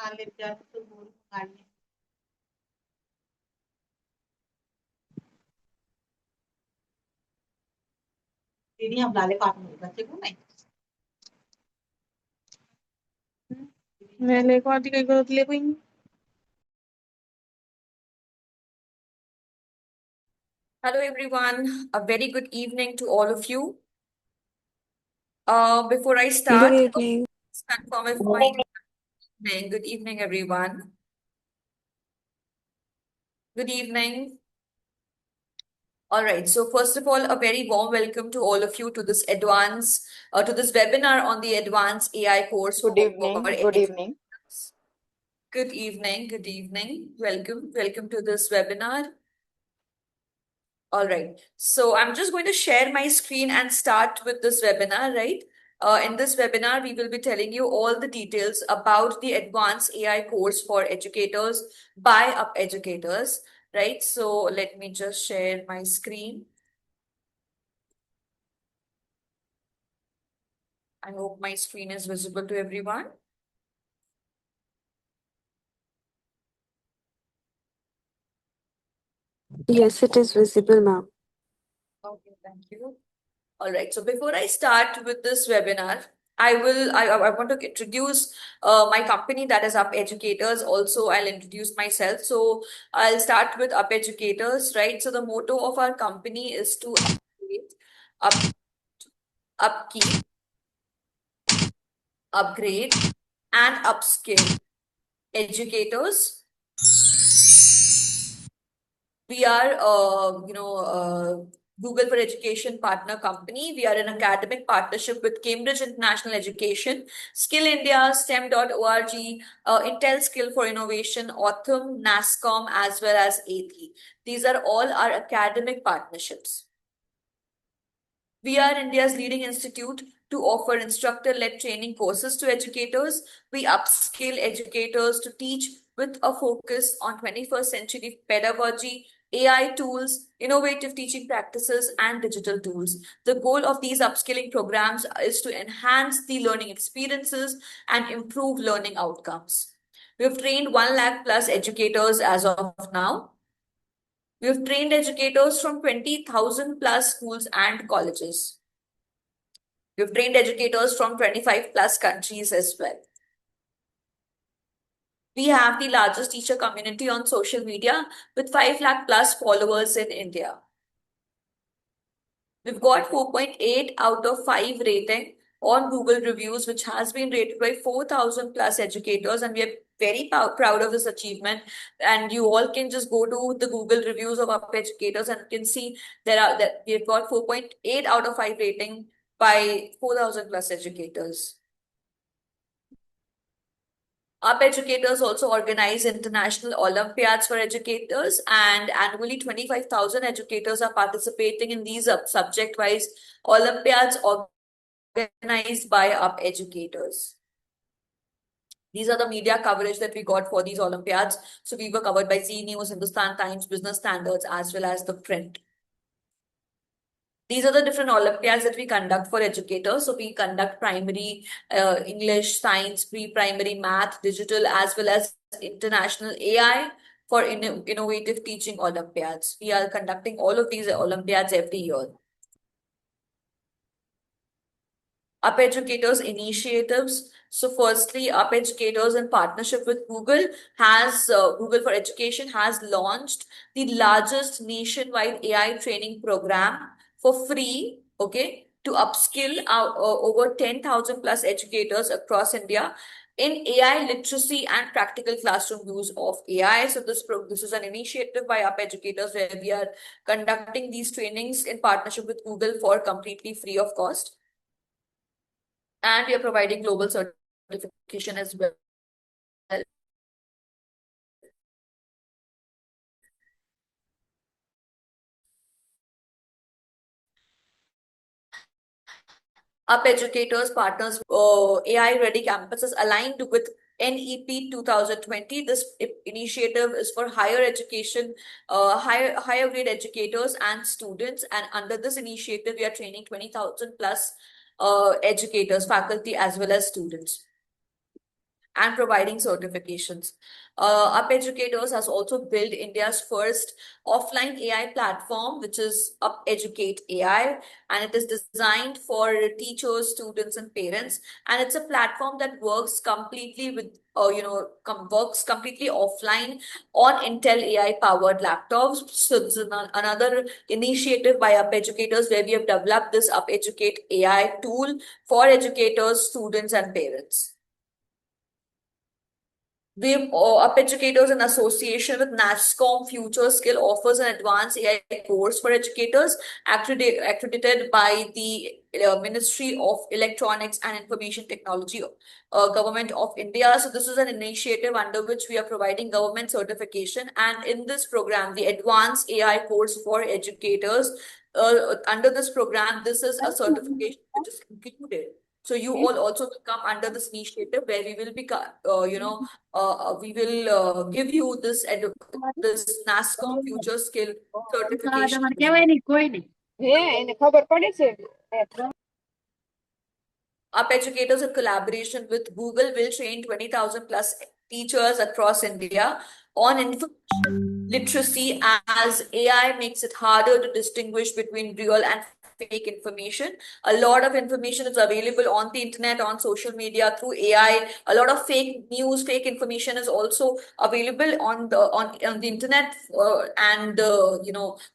काले जात तो बोल काढणे तिने आपल्याला पाठवलं बच्चे को नाही मैं लेको आती कहीं को ले कोई Hello everyone, a very good evening to all of you. Before I Good start, evening. please confirm if my evening. Good evening, everyone. Good evening. All right. So first of all, a very warm welcome to all of you to this to this webinar on the advanced AI course Good for evening. Good evening. educators. Good evening. Good evening. Welcome to this webinar. All right. So I'm just going to share my screen and start with this webinar, right? In this webinar, we will be telling you all the details about the advanced AI course for educators by Up Educators, right? So let me just share my screen. I hope my screen is visible to everyone. Yes, it is visible, ma'am. Okay, thank you. All right. So before I start with this webinar, I want to introduce my company, that is Up Educators. Also, I'll introduce myself. So I'll start with Up Educators, right? So the motto of our company is to up, upkeep, upgrade, and upskill educators. We are, Google for Education partner company. We are an academic partnership with Cambridge International Education, Skill India, STEM.org, Intel Skill for Innovation, Autumn, NASCOM, as well as ATHI. These are all our academic partnerships. We are India's leading institute to offer instructor-led training courses to educators. We upskill educators to teach with a focus on 21st century pedagogy, AI tools, innovative teaching practices, and digital tools. The goal of these upskilling programs is to enhance the learning experiences and improve learning outcomes. We have trained 1 lakh plus educators as of now. We have trained educators from 20,000 plus schools and colleges. We have trained educators from 25 plus countries as well. We have the largest teacher community on social media with 5 lakh plus followers in India. We've got 4.8 out of 5 rating on Google reviews, which has been rated by 4,000 plus educators, and we are very proud of this achievement. And you all can just go to the Google reviews of Up Educators and can see that we've got 4.8 out of 5 rating by 4,000 plus educators. Up Educators also organize international Olympiads for educators, and annually 25,000 educators are participating in these subject-wise Olympiads organized by Up Educators. These are the media coverage that we got for these Olympiads. So we were covered by Zee News, Hindustan Times, Business Standards, as well as the print. These are the different Olympiads that we conduct for educators. So we conduct primary English, science, pre-primary math, digital, as well as international AI for innovative teaching Olympiads. We are conducting all of these Olympiads every year. Up Educators initiatives. So firstly, Up Educators in partnership with Google Google for Education has launched the largest nationwide AI training program for free, okay, to upskill over 10,000 plus educators across India in AI literacy and practical classroom use of AI. So this is an initiative by Up Educators where we are conducting these trainings in partnership with Google for completely free of cost. And we are providing global certification as well. Up Educators partners AI ready campuses aligned with NEP 2020. This initiative is for higher education, higher grade educators and students. And under this initiative, we are training 20,000 plus educators, faculty, as well as students. and providing certifications. Up Educators has also built India's first offline AI platform, which is Up Educate AI, and it is designed for teachers, students, and parents. And it's a platform that works completely with, works completely offline on Intel AI powered laptops. So this is another initiative by Up Educators where we have developed this Up Educate AI tool for educators, students, and parents. We've Up Educators in association with NASSCOM Future Skill offers an advanced AI course for educators accredited by the Ministry of Electronics and Information Technology, Government of India. So this is an initiative under which we are providing government certification. And in this program, the Advanced AI course for educators, under this program, this is a certification which is included. So you all also will come under this initiative where we will be, we will give you this NASSCOM Future Skill certification. Up Educators in collaboration with Google will train 20,000 plus teachers across India on information literacy, as AI makes it harder to distinguish between real and fake information. A lot of information is available on the internet, on social media, through AI. A lot of fake news, fake information is also available on the internet.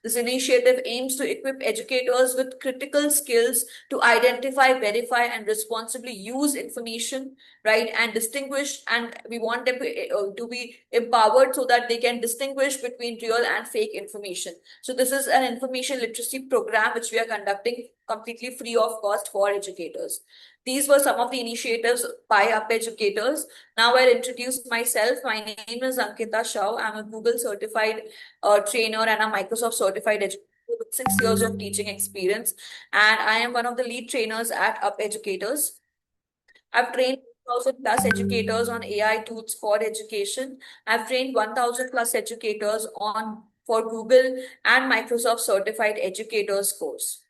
This initiative aims to equip educators with critical skills to identify, verify, and responsibly use information, right, and distinguish. And we want them to be empowered so that they can distinguish between real and fake information. So this is an information literacy program which we are conducting completely free of cost for educators. These were some of the initiatives by Up Educators. Now I'll introduce myself. My name is Ankita Shah. I'm a Google certified trainer and a Microsoft certified educator with 6 years of teaching experience. And I am one of the lead trainers at Up Educators. I've trained 1,000 plus educators on AI tools for education. I've trained 1,000 plus educators for Google and Microsoft certified educators course.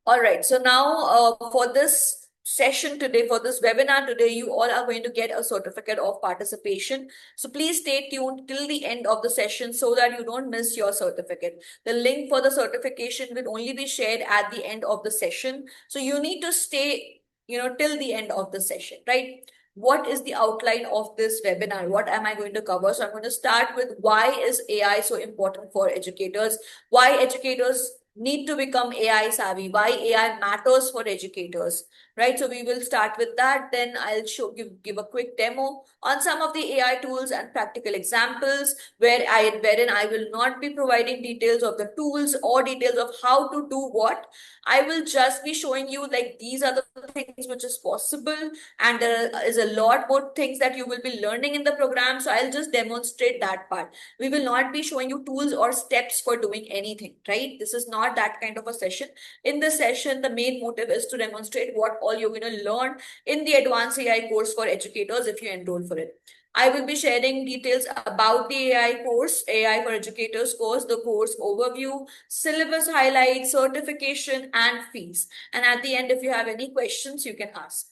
All right, so now for this session today, for this webinar today, you all are going to get a certificate of participation. So please stay tuned till the end of the session so that you don't miss your certificate. The link for the certification will only be shared at the end of the session. So you need to stay, till the end of the session, right? What is the outline of this webinar? What am I going to cover? So I'm going to start with why is AI so important for educators? Why educators need to become AI savvy, why AI matters for educators, right? So we will start with that. Then I'll give a quick demo on some of the AI tools and practical examples wherein I will not be providing details of the tools or details of how to do what. I will just be showing you like these are the things which is possible, and there is a lot more things that you will be learning in the program. So I'll just demonstrate that part. We will not be showing you tools or steps for doing anything, right? This is not that kind of a session. In this session, the main motive is to demonstrate what all you're going to learn in the Advanced AI course for educators if you enroll for it. I will be sharing details about the AI course, AI for Educators course, the course overview, syllabus highlights, certification, and fees. And at the end, if you have any questions, you can ask.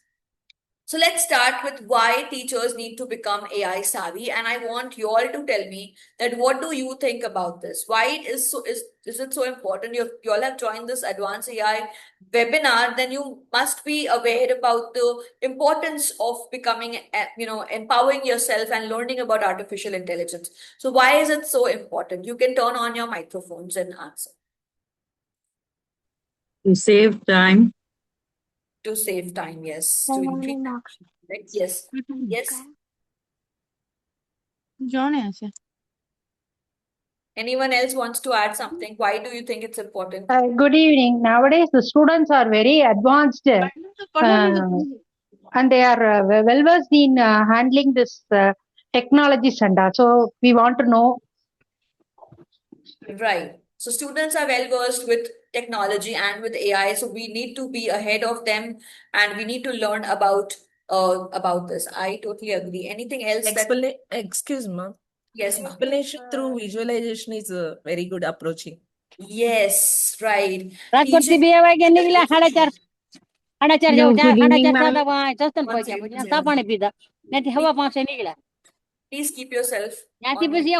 So let's start with why teachers need to become AI savvy. And I want you all to tell me that what do you think about this? Why is it so important? You all have joined this Advanced AI webinar, then you must be aware about the importance of becoming, empowering yourself and learning about artificial intelligence. So why is it so important? You can turn on your microphones and answer. To save time. To save time, yes. To increase, right? Yes. Yes. Anyone else wants to add something? Why do you think it's important? Good evening. Nowadays, the students are very advanced and they are well versed in handling this technology center. So we want to know. Right. So students are well versed with technology and with AI. So we need to be ahead of them and we need to learn about this. I totally agree. Anything else? Excuse me. Yes, ma'am. Explanation through visualization is a very good approaching. Yes, right. અડાચાર Hello, જેવું good evening, અડાચાર ma'am. થતા સસ્તન One પહોંચ્યા second, પછી one ચા second. પાણી પીધા ત્યાંથી હવા પાસે નીકળ્યા Please keep yourself ત્યાંથી on. પછી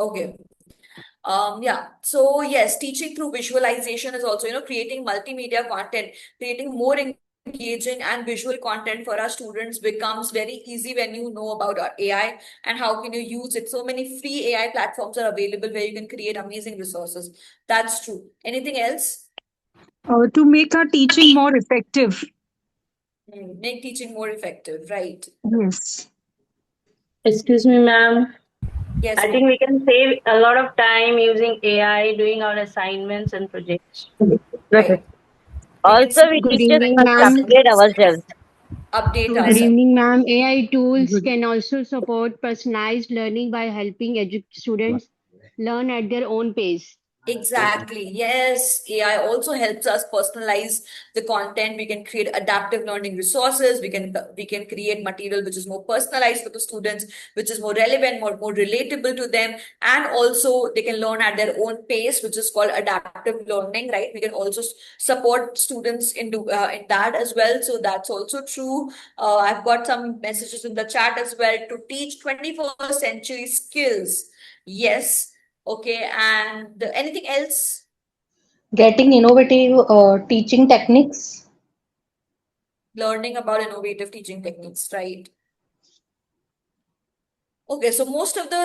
Okay. Yeah. So yes, teaching through visualization is also, creating multimedia content, creating more engaging and visual content for our students becomes very easy when you know about our AI and how can you use it. So many free AI platforms are available where you can create amazing resources. That's true. Anything else? To make our teaching more effective. Make teaching more effective, right? Yes. Excuse me, ma'am. Yes, I ma'am. think we can save a lot of time using AI doing our assignments and projects. Right. Also, we Good teachers evening, must ma'am. upgrade ourselves. Update Good ourselves. evening, ma'am. AI tools Good. can also support personalized learning by helping students learn at their own pace. Exactly. Yes. AI also helps us personalize the content. We can create adaptive learning resources. We can create material which is more personalized for the students, which is more relevant, more relatable to them. And also they can learn at their own pace, which is called adaptive learning, right? We can also support students in that as well. So that's also true. I've got some messages in the chat as well to teach 21st century skills. Yes. Okay, and anything else? Getting innovative teaching techniques. Learning about innovative teaching techniques, right? Okay, so most of the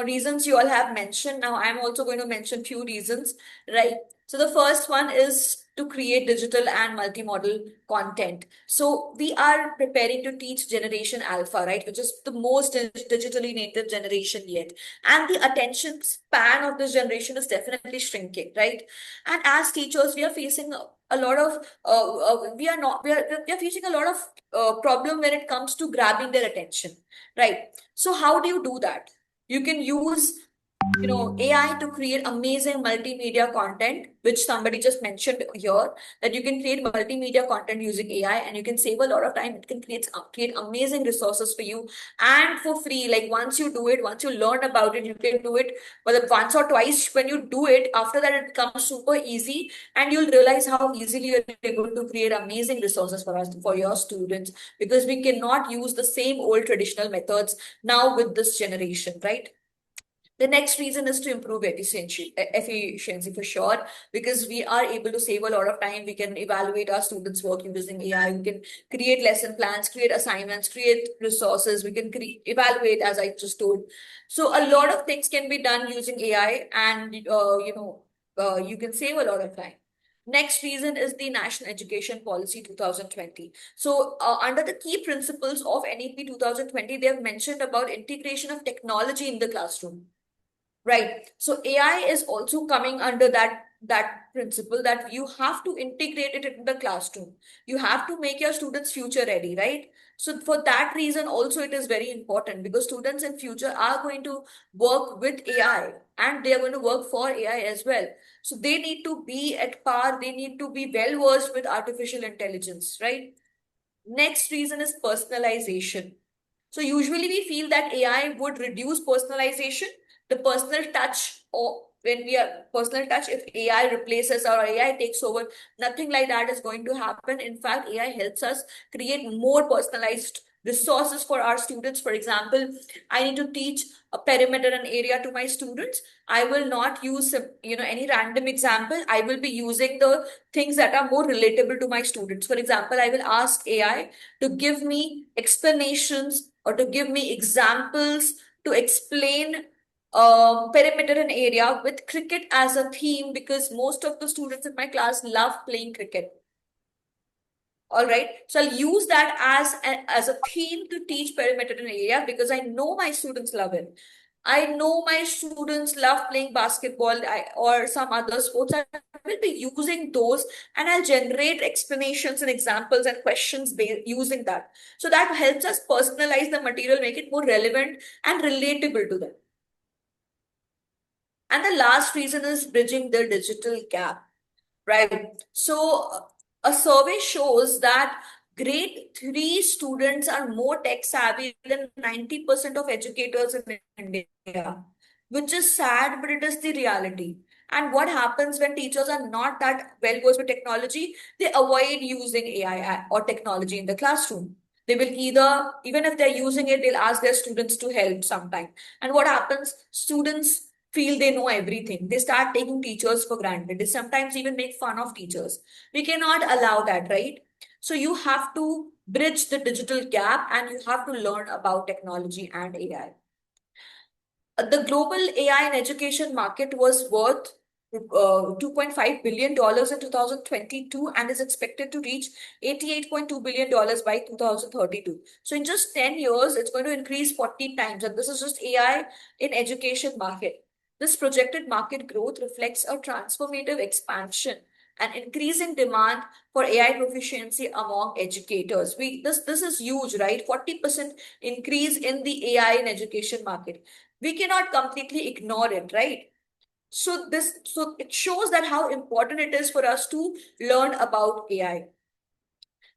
reasons you all have mentioned. Now I'm also going to mention few reasons, right? So the first one is to create digital and multimodal content. So we are preparing to teach Generation Alpha, right, which is the most digitally native generation yet, and the attention span of this generation is definitely shrinking, right? And as teachers, we are facing a lot of we are facing a lot of problem when it comes to grabbing their attention, right? So how do you do that? You can use, AI to create amazing multimedia content, which somebody just mentioned here, that you can create multimedia content using AI and you can save a lot of time. It can create amazing resources for you and for free. Like once you do it, once you learn about it, you can do it, whether once or twice. When you do it, after that, it becomes super easy and you'll realize how easily you're able to create amazing resources for your students, because we cannot use the same old traditional methods now with this generation, right? The next reason is to improve efficiency for sure, because we are able to save a lot of time. We can evaluate our students' work using AI. We can create lesson plans, create assignments, create resources. We can evaluate, as I just told. So a lot of things can be done using AI, and you can save a lot of time. Next reason is the National Education Policy 2020. So, under the key principles of NEP 2020, they have mentioned about integration of technology in the classroom. Right. So AI is also coming under that principle, that you have to integrate it in the classroom. You have to make your students future ready, right? So for that reason also it is very important, because students in future are going to work with AI and they are going to work for AI as well. So they need to be at par, they need to be well versed with artificial intelligence, right? Next reason is personalization. So usually we feel that AI would reduce personalization, the personal touch, or when we are personal touch, if AI replaces or AI takes over, nothing like that is going to happen. In fact, AI helps us create more personalized resources for our students. For example, I need to teach a perimeter and area to my students. I will not use any random example. I will be using the things that are more relatable to my students. For example, I will ask AI to give me explanations or to give me examples to explain perimeter and area with cricket as a theme, because most of the students in my class love playing cricket. All right. So I'll use that as a theme to teach perimeter and area, because I know my students love it. I know my students love playing basketball or some other sports. I will be using those and I'll generate explanations and examples and questions using that. So that helps us personalize the material, make it more relevant and relatable to them. And the last reason is bridging the digital gap, right? So a survey shows that grade 3 students are more tech savvy than 90% of educators in India, which is sad, but it is the reality. And what happens when teachers are not that well versed with technology? They avoid using AI or technology in the classroom. They will either, even if they're using it, they'll ask their students to help sometime. And what happens? Students feel they know everything. They start taking teachers for granted. They sometimes even make fun of teachers. We cannot allow that, right? So you have to bridge the digital gap and you have to learn about technology and AI. The global AI and education market was worth $2.5 billion in 2022 and is expected to reach $88.2 billion by 2032. So in just 10 years, it's going to increase 40 times. And this is just AI in education market. This projected market growth reflects a transformative expansion and increasing demand for AI proficiency among educators. This is huge, right? 40% increase in the AI in education market. We cannot completely ignore it, right? So it shows that how important it is for us to learn about AI.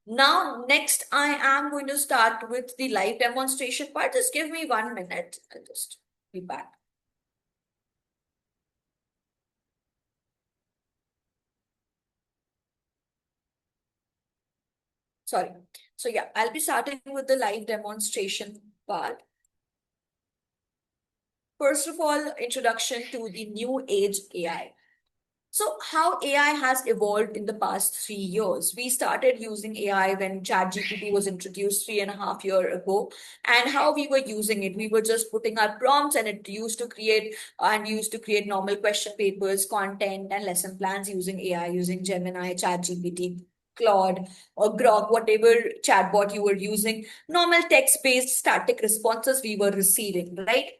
Now, next, I am going to start with the live demonstration part. Just give me 1 minute. I'll just be back. Sorry. So yeah, I'll be starting with the live demonstration part. First of all, introduction to the new age AI. So how AI has evolved in the past 3 years. We started using AI when ChatGPT was introduced 3.5 years ago, and how we were using it. We were just putting our prompts and it used to create normal question papers, content, and lesson plans using AI, using Gemini, ChatGPT, Claude, or Grok, whatever chatbot you were using. Normal text-based static responses we were receiving, right?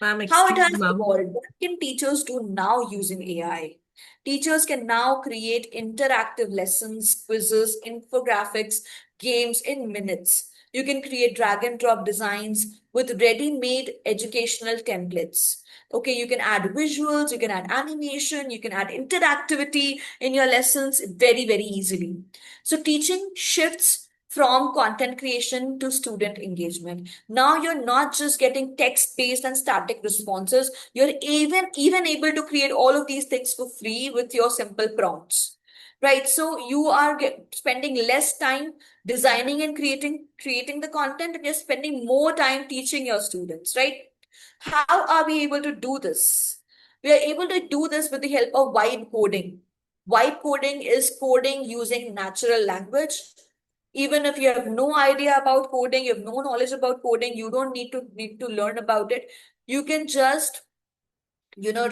Ma'am, How it excuse has me, ma'am. evolved. What can teachers do now using AI? Teachers can now create interactive lessons, quizzes, infographics, games in minutes. You can create drag and drop designs with ready-made educational templates. Okay, you can add visuals, you can add animation, you can add interactivity in your lessons very, very easily. So teaching shifts from content creation to student engagement. Now you're not just getting text-based and static responses, you're even able to create all of these things for free with your simple prompts, right? So you are spending less time designing and creating the content, and you're spending more time teaching your students, right? How are we able to do this? We are able to do this with the help of vibe coding. Vibe coding is coding using natural language. Even if you have no idea about coding, you have no knowledge about coding, you don't need to learn about it. You can just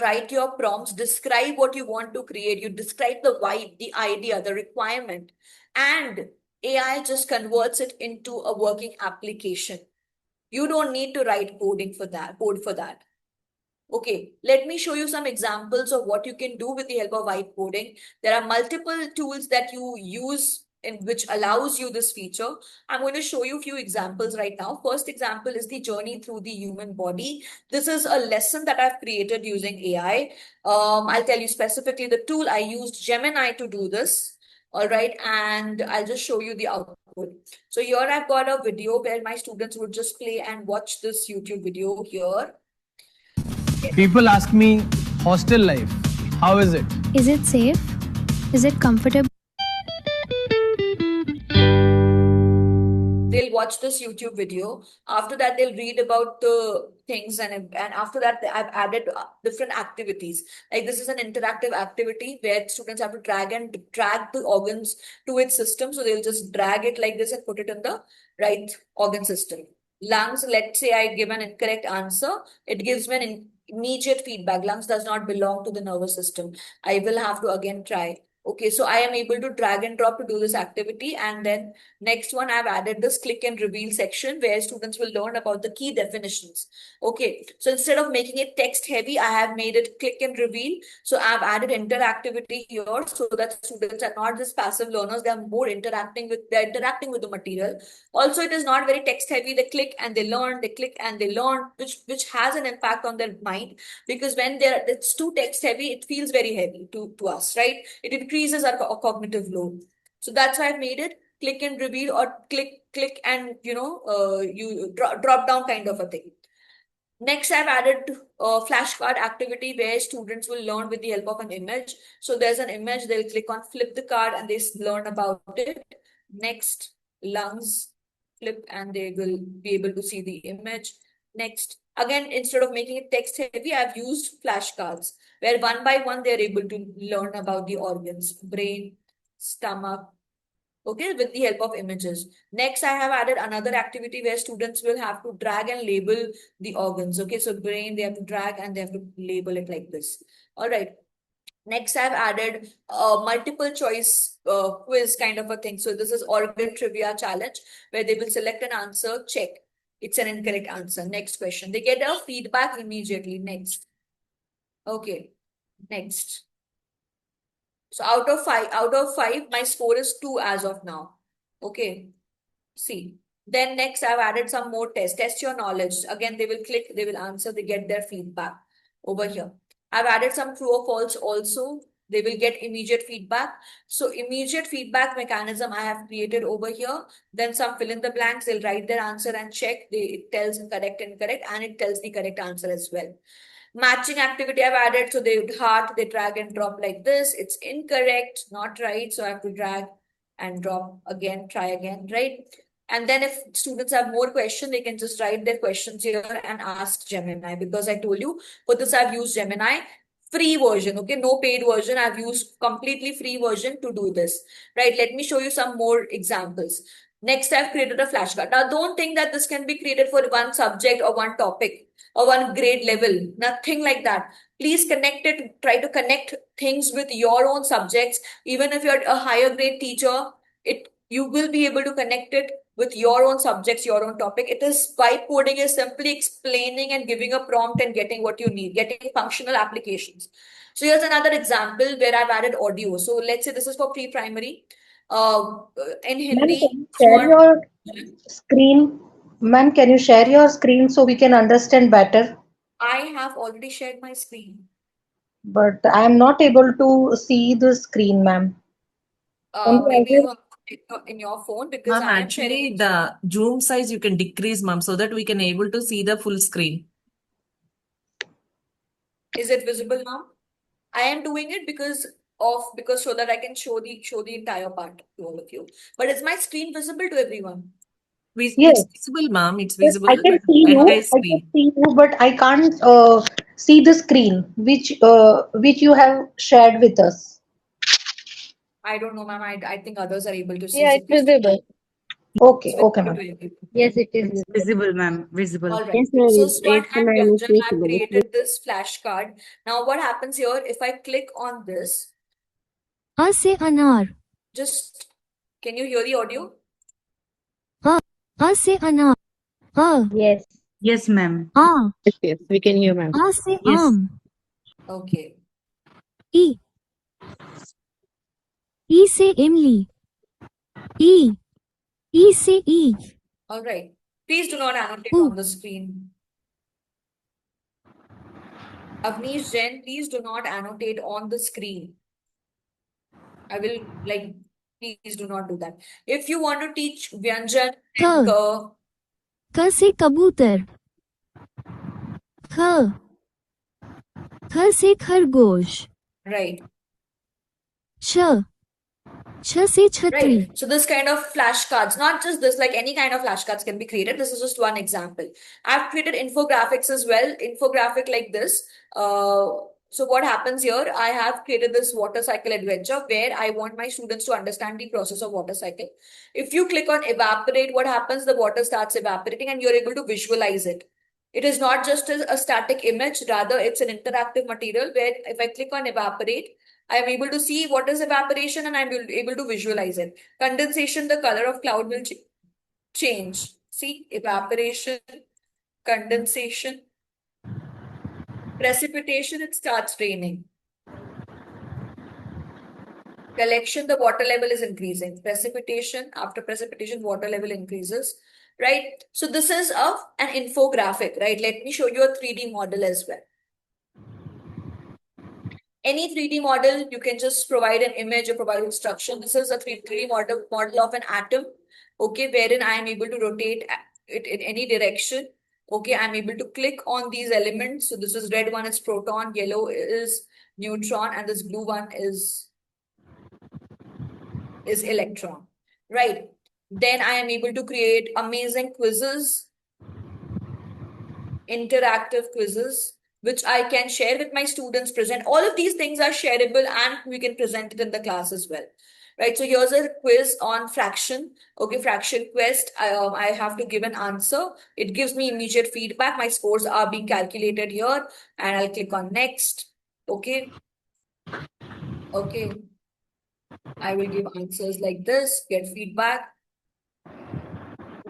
write your prompts, describe what you want to create, you describe the vibe, the idea, the requirement, and AI just converts it into a working application. You don't need to write code for that. Okay, let me show you some examples of what you can do with the help of vibe coding. There are multiple tools that you use in which allows you this feature. I'm going to show you a few examples right now. First example is the journey through the human body. This is a lesson that I've created using AI. I'll tell you specifically the tool. I used Gemini to do this. All right, and I'll just show you the output. So here I've got a video where my students would just play and watch this YouTube video here. People ask me, hostel life, how is it? Is it safe? Is it comfortable? They'll watch this YouTube video. After that, they'll read about the things, and after that, I've added different activities. Like this is an interactive activity where students have to drag the organs to its system. So they'll just drag it like this and put it in the right organ system. Lungs, let's say I give an incorrect answer, it gives me an immediate feedback. Lungs does not belong to the nervous system. I will have to again try. Okay, so I am able to drag and drop to do this activity. And then next one, I've added this click and reveal section where students will learn about the key definitions. Okay, so instead of making it text heavy, I have made it click and reveal. So I've added interactivity here so that students are not just passive learners, they're more interacting with the material. Also, it is not very text heavy. They click and they learn, they click and they learn, which has an impact on their mind, because when it's too text heavy, it feels very heavy to us, right? It increases our cognitive load. So that's why I've made it click and reveal, or click and you drop down kind of a thing. Next, I've added a flashcard activity where students will learn with the help of an image. So there's an image, they'll click on flip the card and they learn about it. Next, lungs, flip, and they will be able to see the image. Next, again, instead of making it text heavy, I've used flashcards where one by one they're able to learn about the organs, brain, stomach, okay, with the help of images. Next, I have added another activity where students will have to drag and label the organs. Okay, so brain, they have to drag and they have to label it like this. All right. Next, I've added a multiple choice quiz kind of a thing. So this is organ trivia challenge where they will select an answer, check. It's an incorrect answer. Next question. They get a feedback immediately. Next. Okay. Next. So out of five, my score is 2 as of now. Okay. See. Then next, I've added some more tests. Test your knowledge. Again, they will click, they will answer, they get their feedback over here. I've added some true or false also. They will get immediate feedback. So immediate feedback mechanism I have created over here. Then some fill in the blanks. They'll write their answer and check. It tells correct, incorrect, and it tells the correct answer as well. Matching activity I've added. So they drag and drop like this. It's incorrect, not right. So I have to drag and drop again, try again, right? And then if students have more questions, they can just write their questions here and ask Gemini, because I told you for this I've used Gemini free version. Okay, no paid version. I've used completely free version to do this, right? Let me show you some more examples. Next, I've created a flashcard. Now, don't think that this can be created for one subject or one topic or one grade level. Nothing like that. Please connect it. Try to connect things with your own subjects. Even if you're a higher grade teacher, you will be able to connect it with your own subjects, your own topic. It is vibe coding is simply explaining and giving a prompt and getting what you need, getting functional applications. So here's another example where I've added audio. So let's say this is for pre-primary. In Hindi, share your screen. Ma'am, can you share your screen so we can understand better? I have already shared my screen. But I am not able to see the screen, ma'am. Maybe you have it in your phone, because Ma'am, I am actually sharing. the zoom size you can decrease, ma'am, so that we can able to see the full screen. Is it visible now? I am doing it because so that I can show the entire part to all of you. But is my screen visible to everyone? Yes. It's visible, ma'am. It's Yes, visible. I can see you. Entire I screen. can see you, but I can't see the screen which you have shared with us. I don't know, ma'am. I think others are able to see. Yeah, So it's please- visible. Okay, It's okay, visible ma'am. to everyone. Yes, it is. Visible, ma'am. Visible. All right. Yes, ma'am. So It's Swan and 8 to 9 is Vyanjan, I've visible. created this flashcard. Now what happens here, if I click on this, A se anar. just can you hear the audio? A se anar. A. Yes. Yes, ma'am. A. Yes, we can hear, ma'am. A se Yes. Okay. E. E se Emily. E. E se E. All right. Please do not annotate Ooh. on the screen. Avnish Jain, please do not annotate on the screen. I will please do not do that. If you want to teach Vyanjan and Ka. Ka se kabootar. Kha. Kha se khargosh. right. Ch. Ch se chhatri. Right. So this kind of flashcards, not just this, like any kind of flashcards can be created. This is just one example. I've created infographics as well. Infographic like this. So what happens here? I have created this water cycle adventure where I want my students to understand the process of water cycle. If you click on evaporate, what happens? The water starts evaporating and you're able to visualize it. It is not just a static image, rather it's an interactive material where if I click on evaporate, I am able to see what is evaporation and I'm able to visualize it. Condensation, the color of cloud will change. See, evaporation, condensation, precipitation, it starts raining. Collection, the water level is increasing. Precipitation, after precipitation, water level increases, right? So this is an infographic, right? Let me show you a 3D model as well. Any 3D model, you can just provide an image or provide instruction. This is a 3D model of an atom, okay, wherein I am able to rotate it in any direction, Okay, I'm able to click on these elements. So this is red one is proton, yellow is neutron, and this blue one is electron, right? Then I am able to create amazing quizzes, interactive quizzes, which I can share with my students, present. All of these things are shareable and we can present it in the class as well. Right, so here's a quiz on fraction. Okay, fraction quest. I have to give an answer. It gives me immediate feedback. My scores are being calculated here, and I'll click on next. Okay. Okay. I will give answers like this, get feedback,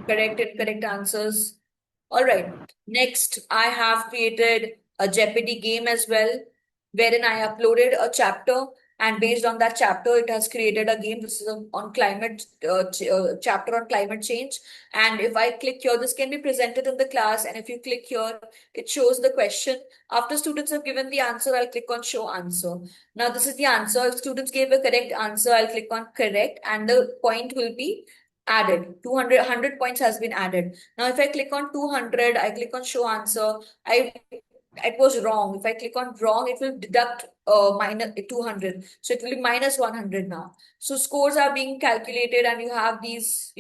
correct and correct answers. All right. Next, I have created a Jeopardy game as well, wherein I uploaded a chapter, and based on that chapter, it has created a game. This is on climate chapter on climate change. And if I click here, this can be presented in the class. And if you click here, it shows the question. After students have given the answer, I'll click on show answer. Now, this is the answer. If students gave a correct answer, I'll click on correct, and the point will be added. 100 points has been added. Now, if I click on 200, I click on show answer. It was wrong. If I click on wrong, it will deduct minus 200. So it will be minus 100 now. So scores are being calculated, and you have these,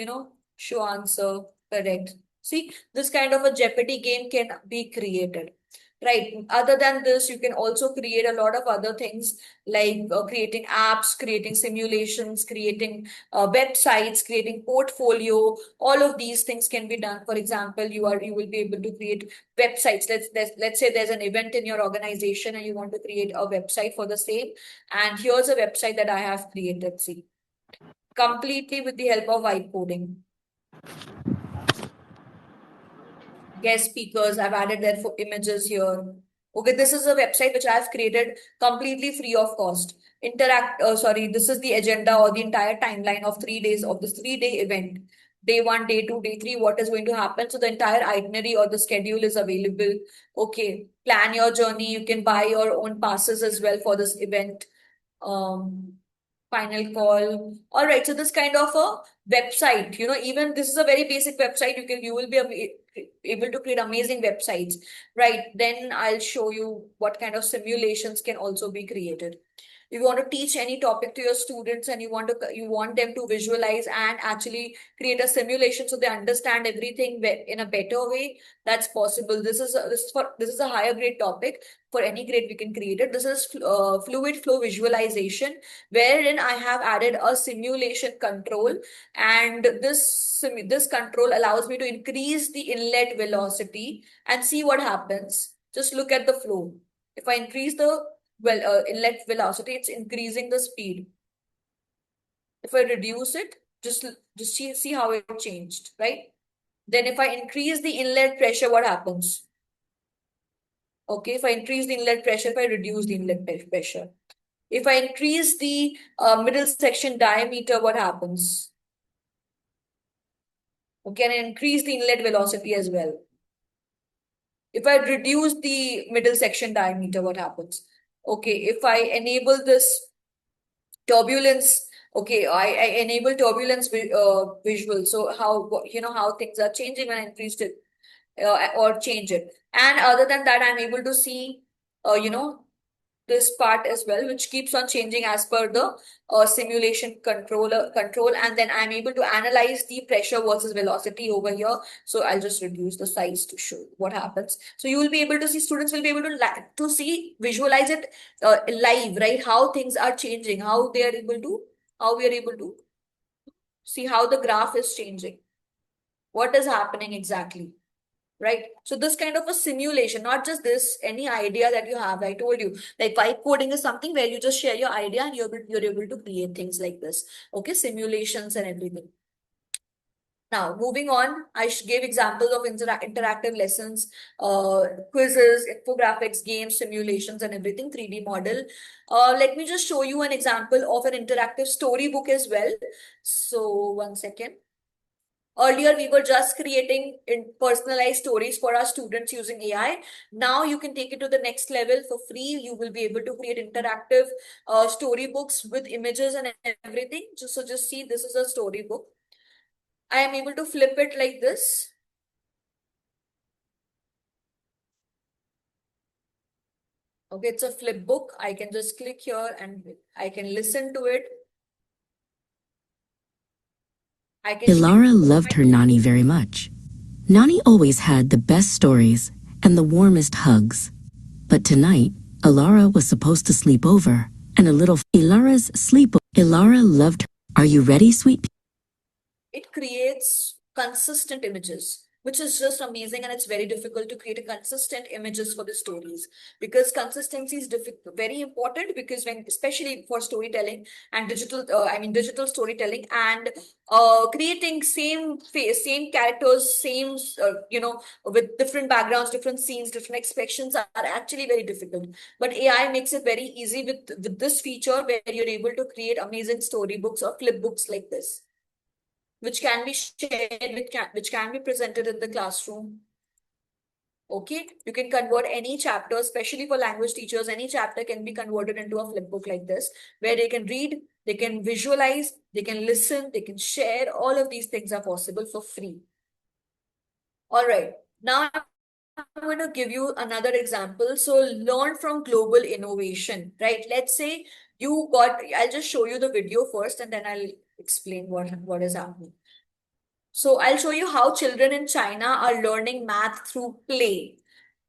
show answer, correct. See, this kind of a Jeopardy game can be created. Right. Other than this, you can also create a lot of other things like creating apps, creating simulations, creating websites, creating portfolio. All of these things can be done. For example, you will be able to create websites. Let's say there's an event in your organization and you want to create a website for the same. And here's a website that I have created. See, completely with the help of vibe coding. Guest speakers, I've added their images here. Okay, this is a website which I've created completely free of cost. This is the agenda or the entire timeline of 3 days of this 3-day event. Day 1, day 2, day 3, what is going to happen. So the entire itinerary or the schedule is available. Okay, plan your journey. You can buy your own passes as well for this event. Final call. All right, so this kind of a website, even this is a very basic website. You will be able to create amazing websites, right? Then I'll show you what kind of simulations can also be created. If you want to teach any topic to your students and you want them to visualize and actually create a simulation so they understand everything in a better way, that's possible. This is a higher grade topic. For any grade we can create it. This is fluid flow visualization, wherein I have added a simulation control, and this control allows me to increase the inlet velocity and see what happens. Just look at the flow. If I increase the inlet velocity, it's increasing the speed. If I reduce it, just see how it changed, right? Then if I increase the inlet pressure, what happens? Okay, if I increase the inlet pressure, if I reduce the inlet pressure. If I increase the middle section diameter, what happens? Okay, and I increase the inlet velocity as well. If I reduce the middle section diameter, what happens? Okay, if I enable this turbulence, okay, I enable turbulence visual. So how things are changing when I increased it or change it. And other than that, I'm able to see, this part as well, which keeps on changing as per the simulation control, and then I'm able to analyze the pressure versus velocity over here. So I'll just reduce the size to show what happens. So you will be able to see, students will be able to see, visualize it live, right? How things are changing, how we are able to see how the graph is changing, what is happening exactly. Right. So this kind of a simulation, not just this, any idea that you have. I told you, like vibe coding is something where you just share your idea and you're able to create things like this. Okay, simulations and everything. Now, moving on, I gave examples of interactive lessons, quizzes, infographics, games, simulations, and everything, 3D model. Let me just show you an example of an interactive storybook as well. So, one second. Earlier, we were just creating personalized stories for our students using AI. Now you can take it to the next level for free. You will be able to create interactive storybooks with images and everything. Just see, this is a storybook. I am able to flip it like this. Okay, it's a flip book. I can just click here and I can listen to it. I can Ilara loved her Nani very much. Nani always had the best stories and the warmest hugs. But tonight, Ilara was supposed to sleep over, and Ilara's sleep. Ilara loved her. Are you ready, sweet? It creates consistent images, which is just amazing, and it's very difficult to create a consistent images for the stories, because consistency is very important, because when, especially for storytelling and digital storytelling, and creating same face, same characters, same with different backgrounds, different scenes, different expressions are actually very difficult. But AI makes it very easy with this feature, where you're able to create amazing storybooks or flip books like this, which can be shared, which can be presented in the classroom. Okay, you can convert any chapter, especially for language teachers. Any chapter can be converted into a flip book like this, where they can read, they can visualize, they can listen, they can share. All of these things are possible for free. All right, now I'm going to give you another example. So learn from global innovation, right? Let's say I'll just show you the video first, and then I'll explain what is happening. So I'll show you how children in China are learning math through play.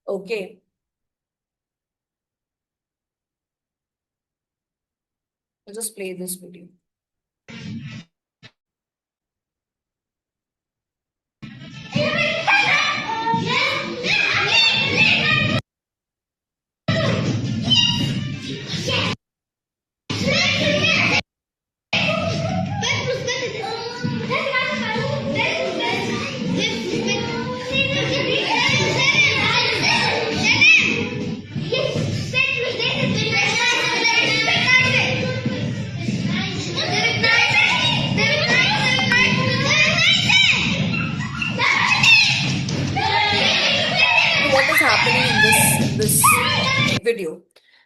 Okay. I'll just play this video. What is happening in this video,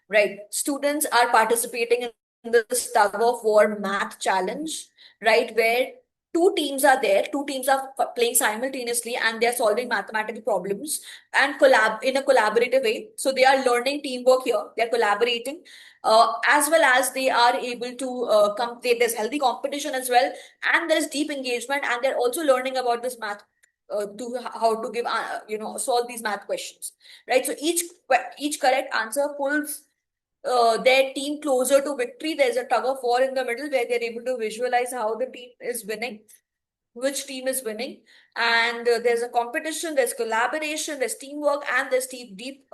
right? Students are participating in this tug of war math challenge, right? Where two teams are there, two teams are playing simultaneously, and they're solving mathematical problems and in a collaborative way. So they are learning teamwork here, they're collaborating, as well as they are able to there's healthy competition as well, and there's deep engagement, and they're also learning about this math, how to give solve these math questions, right? So each correct answer pulls their team closer to victory. There's a tug of war in the middle, where they're able to visualize how the team is winning, which team is winning, and there's a competition, there's collaboration, there's teamwork, and there's deep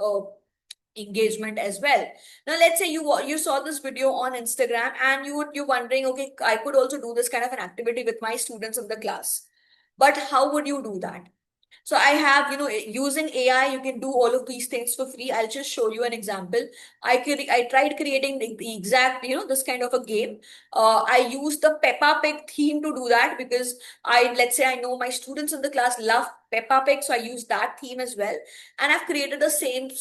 engagement as well. Now let's say you saw this video on Instagram, and you're wondering, okay, I could also do this kind of an activity with my students in the class, but how would you do that? So I have, using AI, you can do all of these things for free. I'll just show you an example. I tried creating the exact, this kind of a game. I used the Peppa Pig theme to do that, because let's say I know my students in the class love Peppa Pig, so I use that theme as well. And I've created the same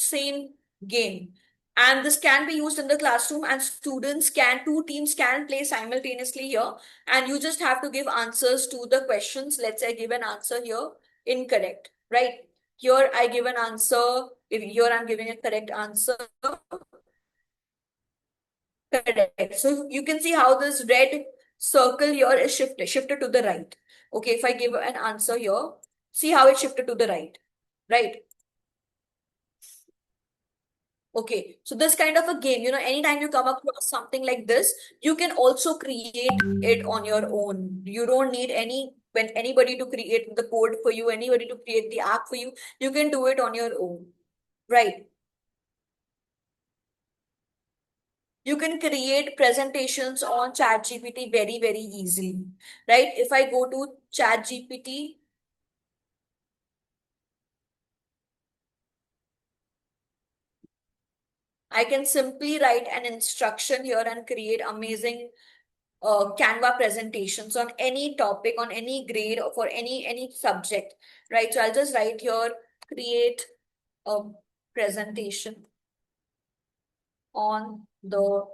game. And this can be used in the classroom, and two teams can play simultaneously here. And you just have to give answers to the questions. Let's say I give an answer here, incorrect, right? Here I give an answer. Here I'm giving a correct answer. Correct. So you can see how this red circle here is shifted to the right. Okay, if I give an answer here, see how it shifted to the right, right? Okay, so this kind of a game, anytime you come across something like this, you can also create it on your own. You don't need anybody to create the code for you, anybody to create the app for you. You can do it on your own, right? You can create presentations on ChatGPT very, very easily, right? If I go to ChatGPT, I can simply write an instruction here and create amazing Canva presentations on any topic, on any grade, or for any subject, right? So I'll just write here, create a presentation on the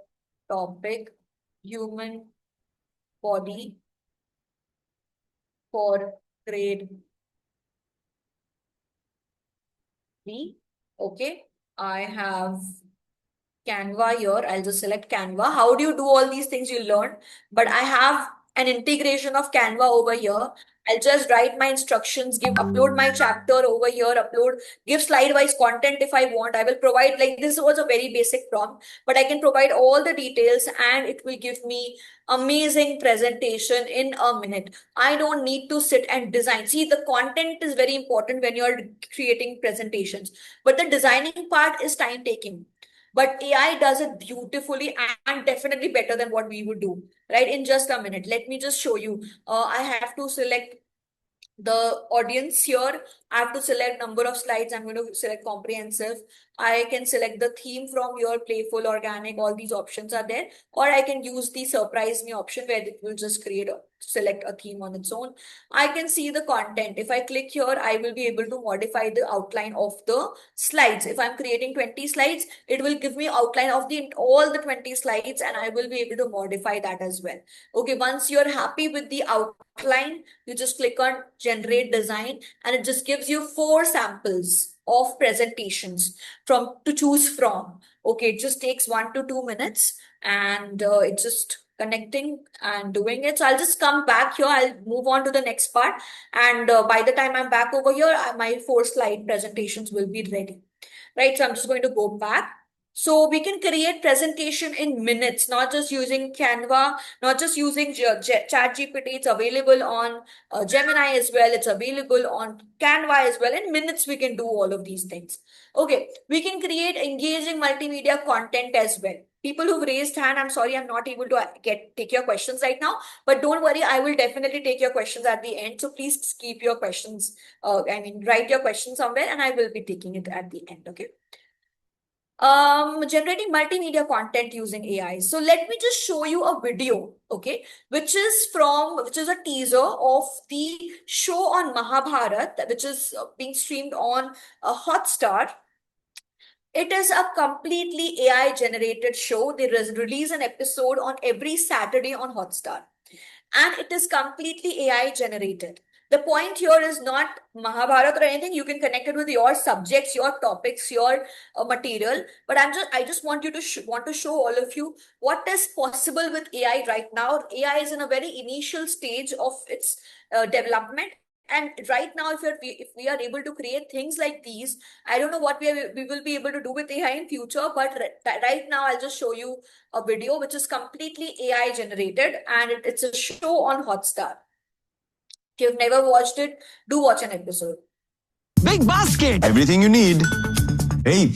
topic human body for grade 3. Okay, I have Canva here. I'll just select Canva. How do you do all these things you learned? But I have an integration of Canva over here. I'll just write my instructions, upload my chapter over here, give slide-wise content if I want. I will provide, like, this was a very basic prompt, but I can provide all the details and it will give me amazing presentation in a minute. I don't need to sit and design. See, the content is very important when you're creating presentations, but the designing part is time taking. But AI does it beautifully and definitely better than what we would do, right? In just a minute. Let me just show you. I have to select the audience here. I have to select number of slides. I'm going to select comprehensive. I can select the theme from your playful, organic, all these options are there. Or I can use the surprise me option where it will just select a theme on its own. I can see the content. If I click here, I will be able to modify the outline of the slides. If I'm creating 20 slides, it will give me outline of all the 20 slides and I will be able to modify that as well. Okay, once you're happy with the outline, you just click on generate design and it just gives you 4 samples of presentations to choose from. Okay, it just takes 1 to 2 minutes and it's just connecting and doing it. So I'll just come back here. I'll move on to the next part. And by the time I'm back over here, my 4 slide presentations will be ready. Right, so I'm just going to go back. So we can create presentation in minutes, not just using Canva, not just using ChatGPT. It's available on Gemini as well. It's available on Canva as well. In minutes, we can do all of these things. Okay, we can create engaging multimedia content as well. People who've raised hand, I'm sorry, I'm not able to take your questions right now, but don't worry, I will definitely take your questions at the end. So please keep your questions, write your questions somewhere and I will be taking it at the end, okay? Generating multimedia content using AI. So let me just show you a video, okay, which is a teaser of the show on Mahabharat, which is being streamed on Hotstar. It is a completely AI generated show. They release an episode on every Saturday on Hotstar, and it is completely AI generated. The point here is not Mahabharata or anything. You can connect it with your subjects, your topics, your material. But I just want you to show all of you what is possible with AI right now. AI is in a very initial stage of its development. And right now, if we are able to create things like these, I don't know what we will be able to do with AI in future. But right now, I'll just show you a video which is completely AI generated, and it's a show on Hotstar. If you've never watched it, do watch an episode. Big basket! Everything you need. Hey,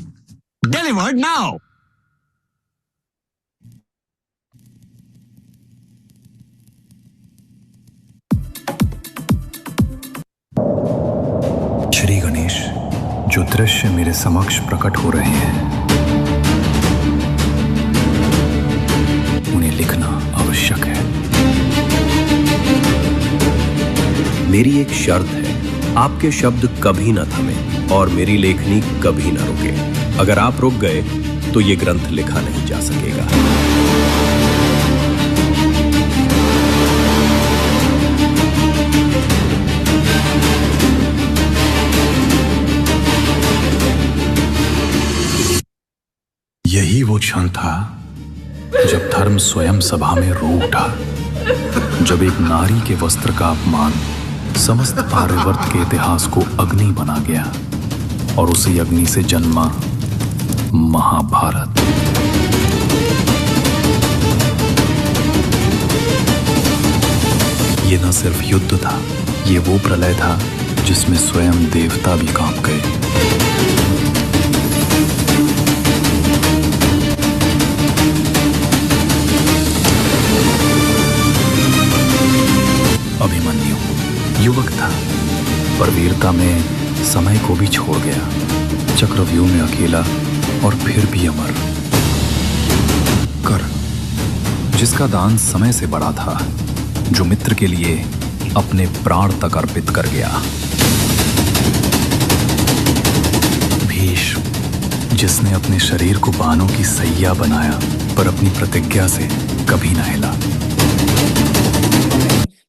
delivered now! Shri Ganesh, जो दृश्य मेरे समक्ष प्रकट हो रहे हैं, उन्हें लिखना आवश्यक है। मेरी एक शर्त है, आपके शब्द कभी न थमे और मेरी लेखनी कभी न रुके। अगर आप रुक गए तो ये ग्रंथ लिखा नहीं जा सकेगा। यही वो क्षण था जब धर्म स्वयं सभा में रो उठा, जब एक नारी के वस्त्र का अपमान समस्त आर्यवर्त के इतिहास को अग्नि बना गया और उसी अग्नि से जन्मा महाभारत। ये न सिर्फ युद्ध था, ये वो प्रलय था जिसमें स्वयं देवता भी कांप गए। अभिमन्यु युवक था, पर वीरता में समय को भी छोड़ गया। चक्रव्यूह में अकेला और फिर भी अमर। कर्ण, जिसका दान समय से बड़ा था, जो मित्र के लिए अपने प्राण तक अर्पित कर गया। भीष्म, जिसने अपने शरीर को बाणों की सैया बनाया, पर अपनी प्रतिज्ञा से कभी न हिला।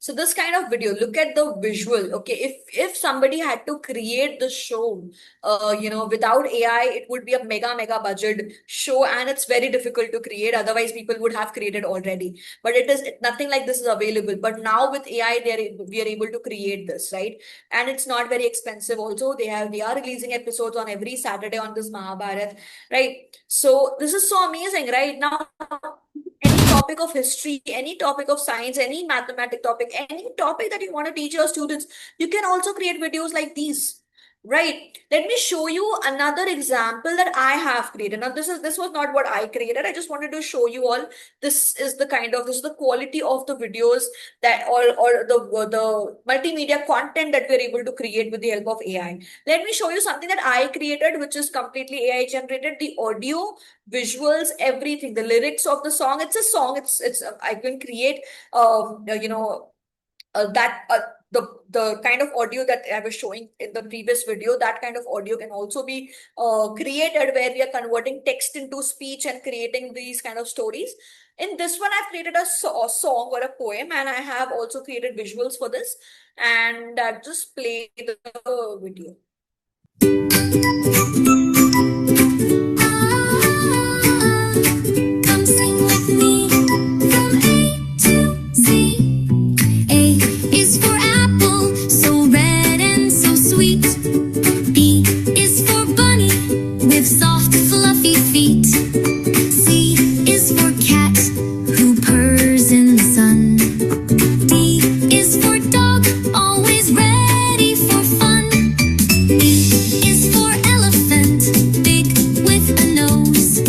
So this kind of video, look at the visual. Okay, if somebody had to create the show, without AI, it would be a mega budget show, and it's very difficult to create. Otherwise, people would have created already. But nothing like this is available. But now with AI, we are able to create this, right? And it's not very expensive. Also, they are releasing episodes on every Saturday on this Mahabharat, right? So this is so amazing, right? Now, any topic of history, any topic of science, any mathematic topic, any topic that you want to teach your students, you can also create videos like these. Right. Let me show you another example that I have created. Now, this was not what I created. I just wanted to show you all. This is the quality of the videos that or the multimedia content that we're able to create with the help of AI. Let me show you something that I created, which is completely AI generated. The audio, visuals, everything, the lyrics of the song. It's a song. I can create the kind of audio that I was showing in the previous video, that kind of audio can also be created, where we are converting text into speech and creating these kind of stories. In this one, I've created a song or a poem, and I have also created visuals for this. And I've just played the video. Come sing with me from A to Z. A is for apple, so red and so sweet. B is for bunny with soft fluffy feet. C is for cat who purrs in the sun. D is for dog, always ready for fun. E is for elephant, big with a nose.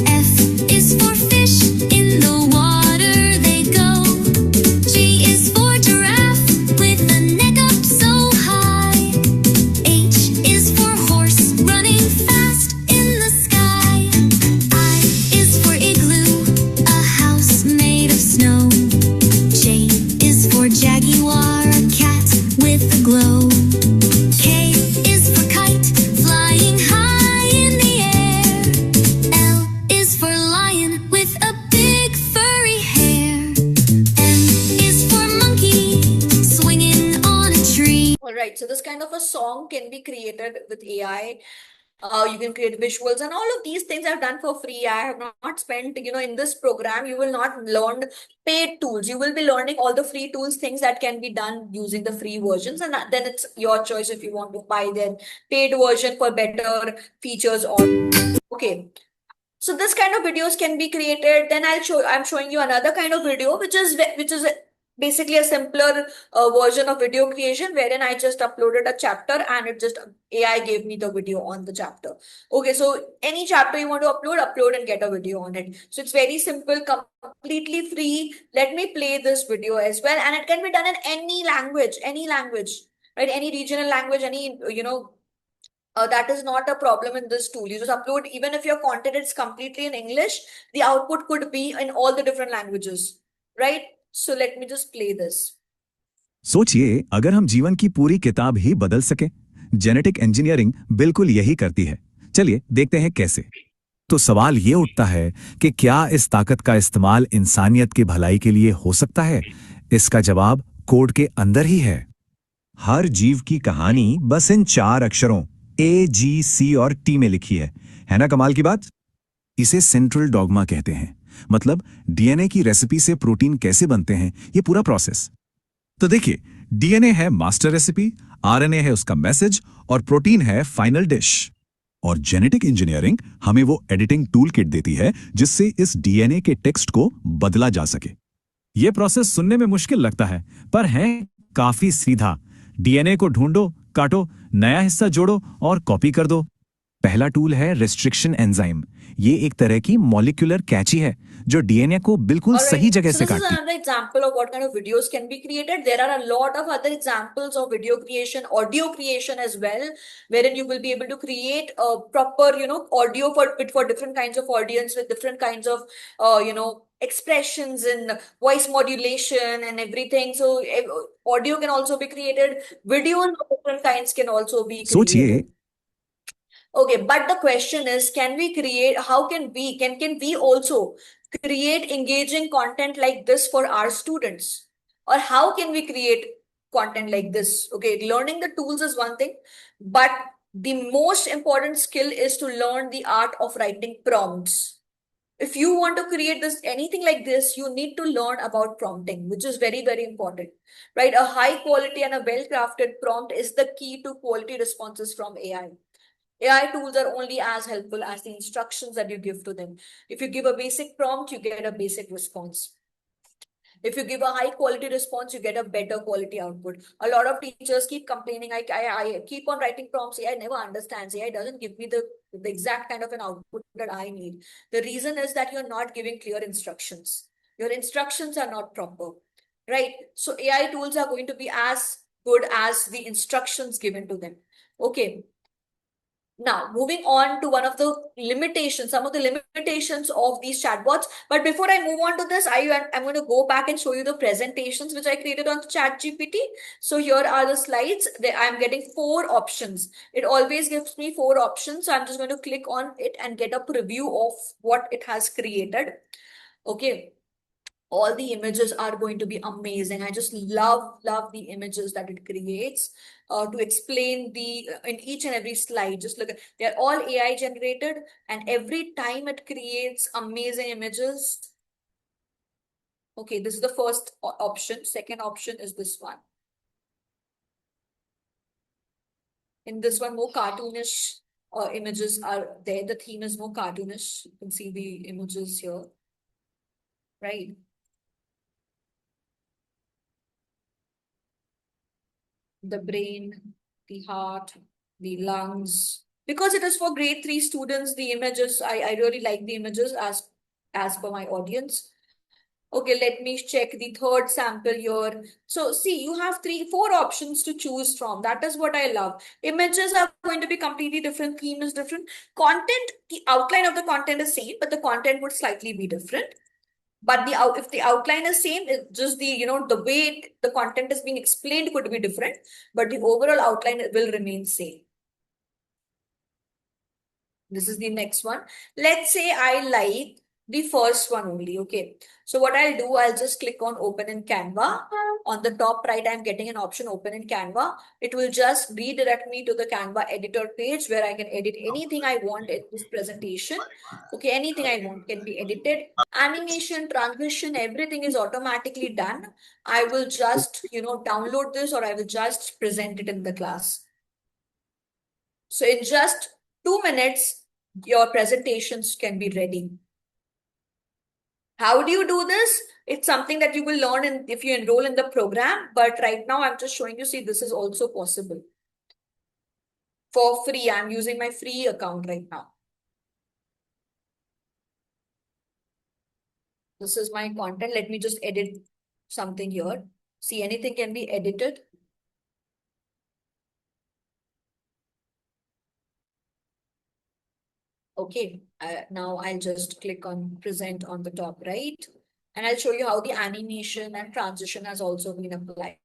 F is for fish, in the water they go. G is for giraffe, with a neck up so high. H is for horse, running fast in the sky. I is for igloo, a house made of snow. J is for jaguar, a cat with a glow. K is for kite, flying high in the air. L is for lion, with a big furry hair. M is for monkey, swinging on a tree. All right, so this kind of a song can be created with AI. You can create visuals, and all of these things I've done for free. I have not spent, in this program, you will not learn paid tools. You will be learning all the free tools, things that can be done using the free versions. And then it's your choice if you want to buy their paid version for better features or, okay. So this kind of videos can be created. Then I'm showing you another kind of video, which is basically a simpler version of video creation, wherein I just uploaded a chapter and AI gave me the video on the chapter. Okay, so any chapter you want to upload and get a video on it. So it's very simple, completely free. Let me play this video as well. And it can be done in any language, right? Any regional language, that is not a problem in this tool. You just upload, even if your content is completely in English, the output could be in all the different languages, right? So let me just play this. सोचिए अगर हम जीवन की पूरी किताब ही बदल सके। Genetic engineering बिल्कुल यही करती है। चलिए देखते हैं कैसे। तो सवाल ये उठता है कि क्या इस ताकत का इस्तेमाल इंसानियत की भलाई के लिए हो सकता है? इसका जवाब कोड के अंदर ही है। हर जीव की कहानी बस इन 4 अक्षरों A, G, C और T में लिखी है ना कमाल की बात? इसे सेंट्रल डॉगमा कहते हैं। मतलब डीएनए की रेसिपी से प्रोटीन कैसे बनते हैं, ये पूरा प्रोसेस। तो देखिए, डीएनए है मास्टर रेसिपी, आरएनए है उसका मैसेज और प्रोटीन है फाइनल डिश। और जेनेटिक इंजीनियरिंग हमें वो एडिटिंग टूल किट देती है जिससे इस डीएनए के टेक्स्ट को बदला जा सके। ये प्रोसेस सुनने में मुश्किल लगता है, पर है काफी सीधा। डीएनए को ढूंढो, काटो, नया हिस्सा जोड़ो और कॉपी कर दो। पहला टूल है रिस्ट्रिक्शन एंजाइम। ये एक तरह की मॉलिक्यूलर कैची है जो डीएनए को बिल्कुल सही जगह से काटती है। This is another example of what kind of videos can be created. There are a lot of other examples of video creation, audio creation as well, wherein you will be able to create a proper, audio for different kinds of audience with different kinds of, expressions and voice modulation and everything. So audio can also be created. Videos of different kinds can also be created. सोचिए Okay, but the question is, can we also create engaging content like this for our students? Or how can we create content like this? Okay, learning the tools is one thing, but the most important skill is to learn the art of writing prompts. If you want to create this, anything like this, you need to learn about prompting, which is very, very important, right? A high quality and a well-crafted prompt is the key to quality responses from AI. AI tools are only as helpful as the instructions that you give to them. If you give a basic prompt, you get a basic response. If you give a high quality response, you get a better quality output. A lot of teachers keep complaining, I keep on writing prompts, AI never understands, AI doesn't give me the exact kind of an output that I need. The reason is that you're not giving clear instructions. Your instructions are not proper, right? So AI tools are going to be as good as the instructions given to them. Okay. Now, moving on to one of the limitations, some of the limitations of these chatbots. But before I move on to this, I'm going to go back and show you the presentations which I created on ChatGPT. So here are the slides. I'm getting 4 options. It always gives me 4 options. So I'm just going to click on it and get a preview of what it has created. Okay. All the images are going to be amazing. I just love the images that it creates to explain in each and every slide. Just look at, they're all AI generated, and every time it creates amazing images. Okay, this is the first option. Second option is this one. In this one, more cartoonish images are there. The theme is more cartoonish. You can see the images here, right? The brain, the heart, the lungs. Because it is for grade 3 students, the images, I really like the images as per my audience. Okay, let me check the third sample here. So see, you have 4 options to choose from. That is what I love. Images are going to be completely different. Theme is different. Content, the outline of the content is same, but the content would slightly be different. But if the outline is same, it's just the way the content is being explained could be different, but the overall outline will remain same. This is the next one. Let's say I like the first one only. Okay. So what I'll do, I'll just click on open in Canva. On the top right, I'm getting an option open in Canva. It will just redirect me to the Canva editor page where I can edit anything I want in this presentation. Okay, anything I want can be edited. Animation, transition, everything is automatically done. I will just, download this, or I will just present it in the class. So in just 2 minutes, your presentations can be ready. How do you do this? It's something that you will learn if you enroll in the program. But right now, I'm just showing you, see, this is also possible. For free, I'm using my free account right now. This is my content. Let me just edit something here. See, anything can be edited. Okay, now I'll just click on present on the top right, and I'll show you how the animation and transition has also been applied.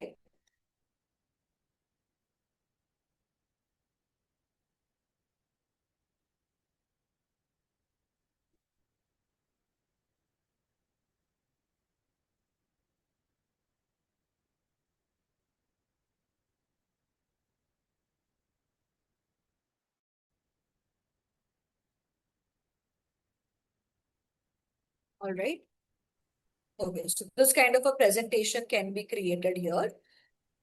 All right. Okay, so this kind of a presentation can be created here.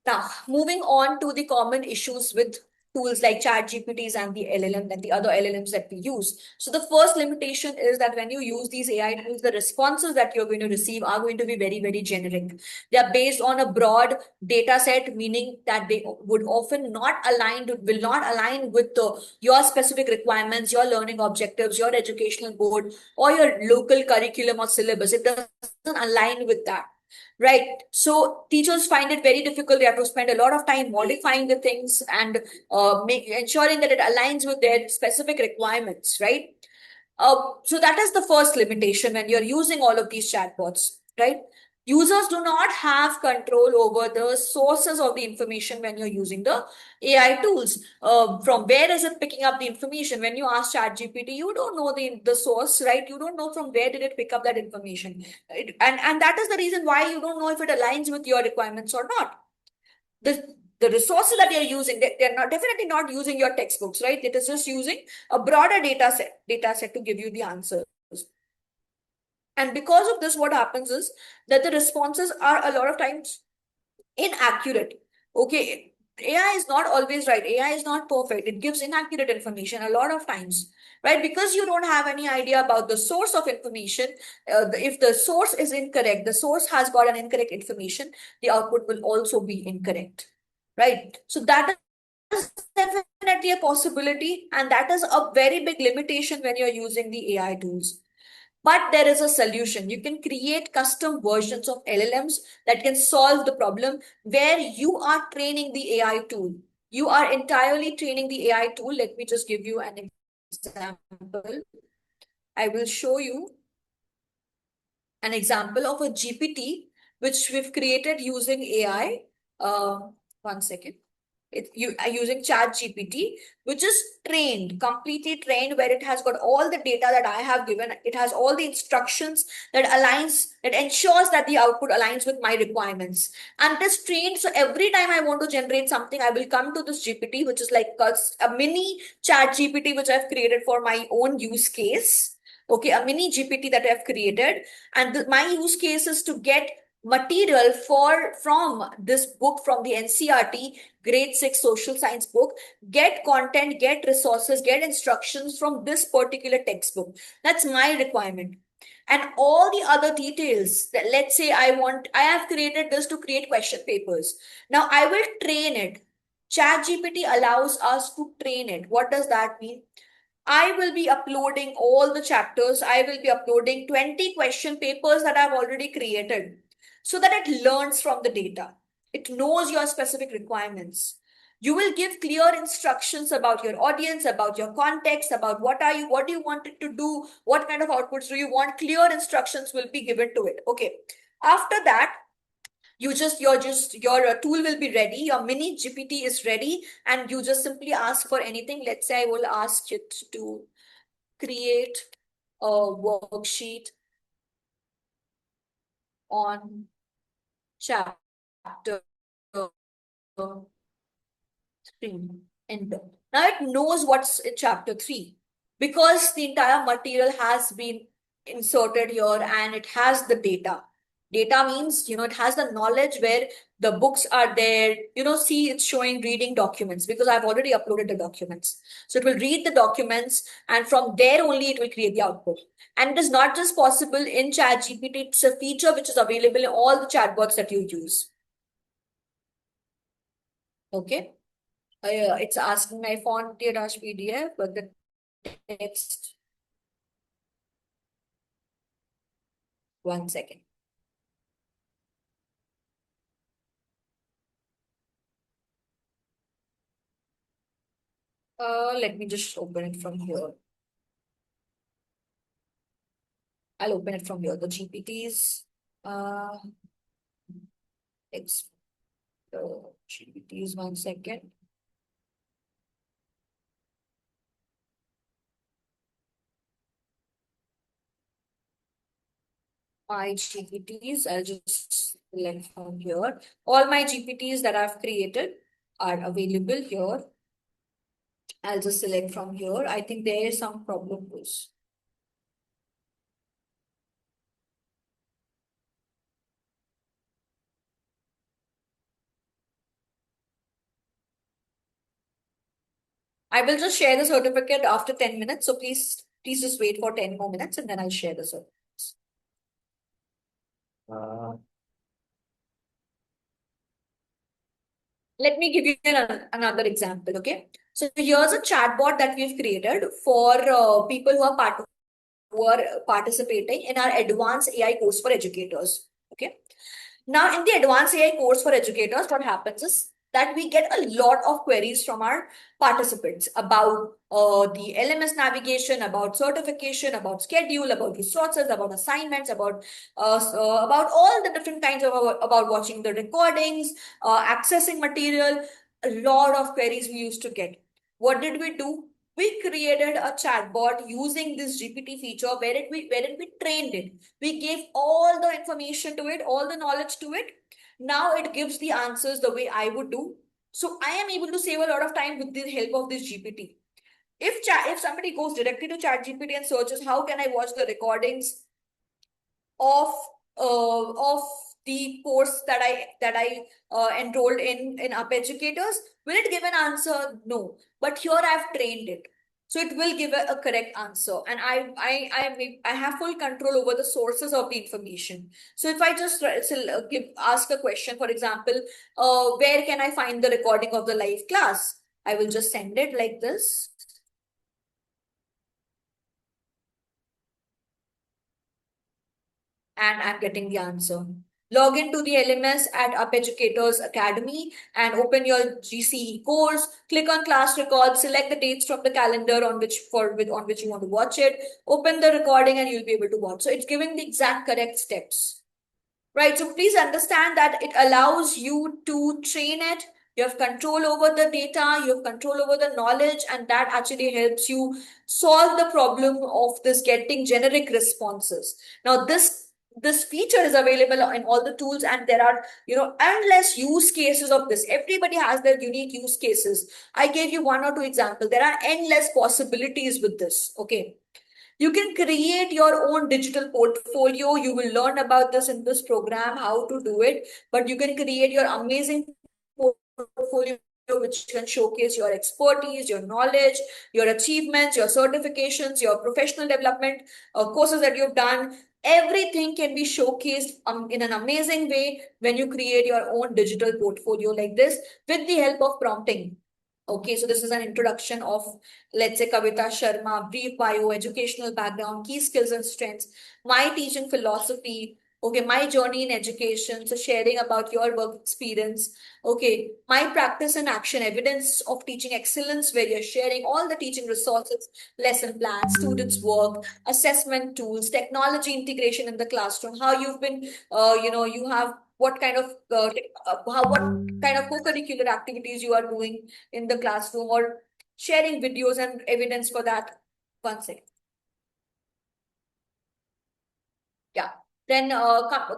Now, moving on to the common issues with tools like ChatGPTs and the LLM and the other LLMs that we use. So the first limitation is that when you use these AI tools, the responses that you're going to receive are going to be very, very generic. They are based on a broad data set, meaning that they would often will not align with your specific requirements, your learning objectives, your educational board, or your local curriculum or syllabus. It doesn't align with that. Right. So teachers find it very difficult. They have to spend a lot of time modifying the things and ensuring that it aligns with their specific requirements. Right. So that is the first limitation when you're using all of these chatbots. Right. Users do not have control over the sources of the information when you're using the AI tools. From where is it picking up the information? When you ask ChatGPT, you don't know the source, right? You don't know from where did it pick up that information. And that is the reason why you don't know if it aligns with your requirements or not. The resources that you're using, they're not definitely not using your textbooks, right? It is just using a broader data set to give you the answers. And because of this, what happens is that the responses are a lot of times inaccurate. Okay, AI is not always right. AI is not perfect. It gives inaccurate information a lot of times, right? Because you don't have any idea about the source of information. If the source is incorrect, the source has got an incorrect information, the output will also be incorrect, right? So that is definitely a possibility, and that is a very big limitation when you're using the AI tools. But there is a solution. You can create custom versions of LLMs that can solve the problem where you are training the AI tool. You are entirely training the AI tool. Let me just give you an example. I will show you an example of a GPT which we've created using AI. One second. You are using ChatGPT, which is completely trained, where it has got all the data that I have given. It has all the instructions that ensures that the output aligns with my requirements. And it is trained, so every time I want to generate something, I will come to this GPT, which is like a mini ChatGPT, which I've created for my own use case. Okay, a mini GPT that I've created. And my use case is to get material from this book, from the NCERT grade 6 social science book, get content, get resources, get instructions from this particular textbook. That's my requirement. And all the other details, that let's say I have created this to create question papers. Now I will train it. ChatGPT allows us to train it. What does that mean? I will be uploading all the chapters. I will be uploading 20 question papers that I've already created, so that it learns from the data. It knows your specific requirements. You will give clear instructions about your audience, about your context, about what do you want it to do, what kind of outputs do you want. Clear instructions will be given to it. Okay. After that, your tool will be ready. Your mini GPT is ready, and you just simply ask for anything. Let's say I will ask it to create a worksheet on chapter 3. Enter. Now it knows what's in chapter 3 because the entire material has been inserted here and it has the data. Data means, it has the knowledge where the books are there. See, it's showing reading documents because I've already uploaded the documents. So it will read the documents, and from there only it will create the output. And it is not just possible in ChatGPT. It's a feature which is available in all the chatbots that you use. Okay. It's asking my font dash PDF, but the text. One second. Let me just open it from here. I'll open it from here. The GPTs. GPTs, 1 second. My GPTs, I'll just select from here. All my GPTs that I've created are available here. I'll just select from here. I think there is some problem with this. I will just share the certificate after 10 minutes. So please just wait for 10 more minutes and then I'll share the certificates. Let me give you another example, okay? So here's a chatbot that we've created for people who are participating in our advanced AI course for educators, okay? Now, in the advanced AI course for educators, what happens is that we get a lot of queries from our participants about the LMS navigation, about certification, about schedule, about resources, about assignments, about all the different kinds of about watching the recordings, accessing material. A lot of queries we used to get. What did we do? We created a chatbot using this GPT feature wherein we trained it. We gave all the information to it, all the knowledge to it. Now it gives the answers the way I would do. So I am able to save a lot of time with the help of this GPT. If somebody goes directly to ChatGPT and searches, how can I watch the recordings of the course that I enrolled in Up Educators, will it give an answer? No. But here I've trained it. So it will give a correct answer. And I have full control over the sources of the information. So if I just ask a question, for example, where can I find the recording of the live class? I will just send it like this. And I'm getting the answer. Log into the LMS at Up Educators Academy and open your GCE course. Click on class record, select the dates from the calendar on which you want to watch it. Open the recording and you'll be able to watch. So it's giving the exact correct steps. Right, so please understand that it allows you to train it. You have control over the data, you have control over the knowledge, and that actually helps you solve the problem of this getting generic responses. Now, this feature is available in all the tools, and there are, endless use cases of this. Everybody has their unique use cases. I gave you 1 or 2 examples. There are endless possibilities with this. Okay. You can create your own digital portfolio. You will learn about this in this program, how to do it, but you can create your amazing portfolio which can showcase your expertise, your knowledge, your achievements, your certifications, your professional development, courses that you've done. Everything can be showcased in an amazing way when you create your own digital portfolio like this with the help of prompting. Okay, so this is an introduction of, let's say, Kavita Sharma, brief bio, educational background, key skills and strengths, my teaching philosophy, okay, my journey in education, so sharing about your work experience, okay, my practice and action, evidence of teaching excellence, where you're sharing all the teaching resources, lesson plans, students' work, assessment tools, technology integration in the classroom, how you've been, you have what kind of co-curricular activities you are doing in the classroom, or sharing videos and evidence for that. 1 second. Yeah. Then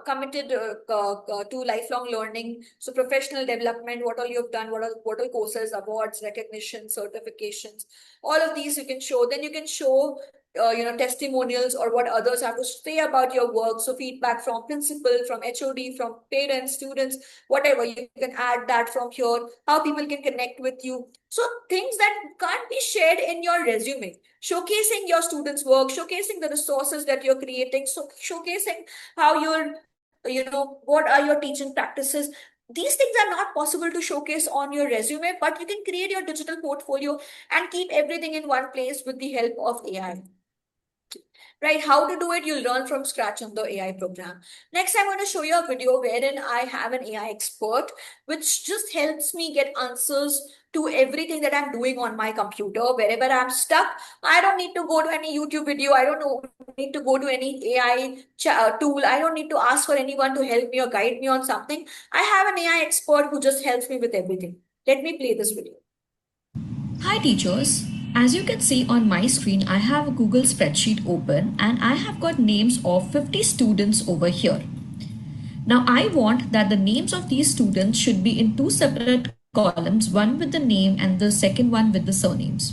committed to lifelong learning. So professional development, what all you've done, what all courses, awards, recognition, certifications, all of these you can show. Then you can show testimonials or what others have to say about your work. So feedback from principal, from HOD, from parents, students, whatever. You can add that from here, how people can connect with you. So things that can't be shared in your resume, showcasing your students' work, showcasing the resources that you're creating, so showcasing how you're, what are your teaching practices. These things are not possible to showcase on your resume, but you can create your digital portfolio and keep everything in one place with the help of AI. Right, how to do it, you'll learn from scratch on the AI program. Next, I'm going to show you a video wherein I have an AI expert, which just helps me get answers to everything that I'm doing on my computer. Wherever I'm stuck, I don't need to go to any YouTube video. I don't need to go to any AI tool. I don't need to ask for anyone to help me or guide me on something. I have an AI expert who just helps me with everything. Let me play this video. Hi teachers. As you can see on my screen, I have a Google spreadsheet open and I have got names of 50 students over here. Now I want that the names of these students should be in 2 separate columns, one with the name and the second one with the surnames.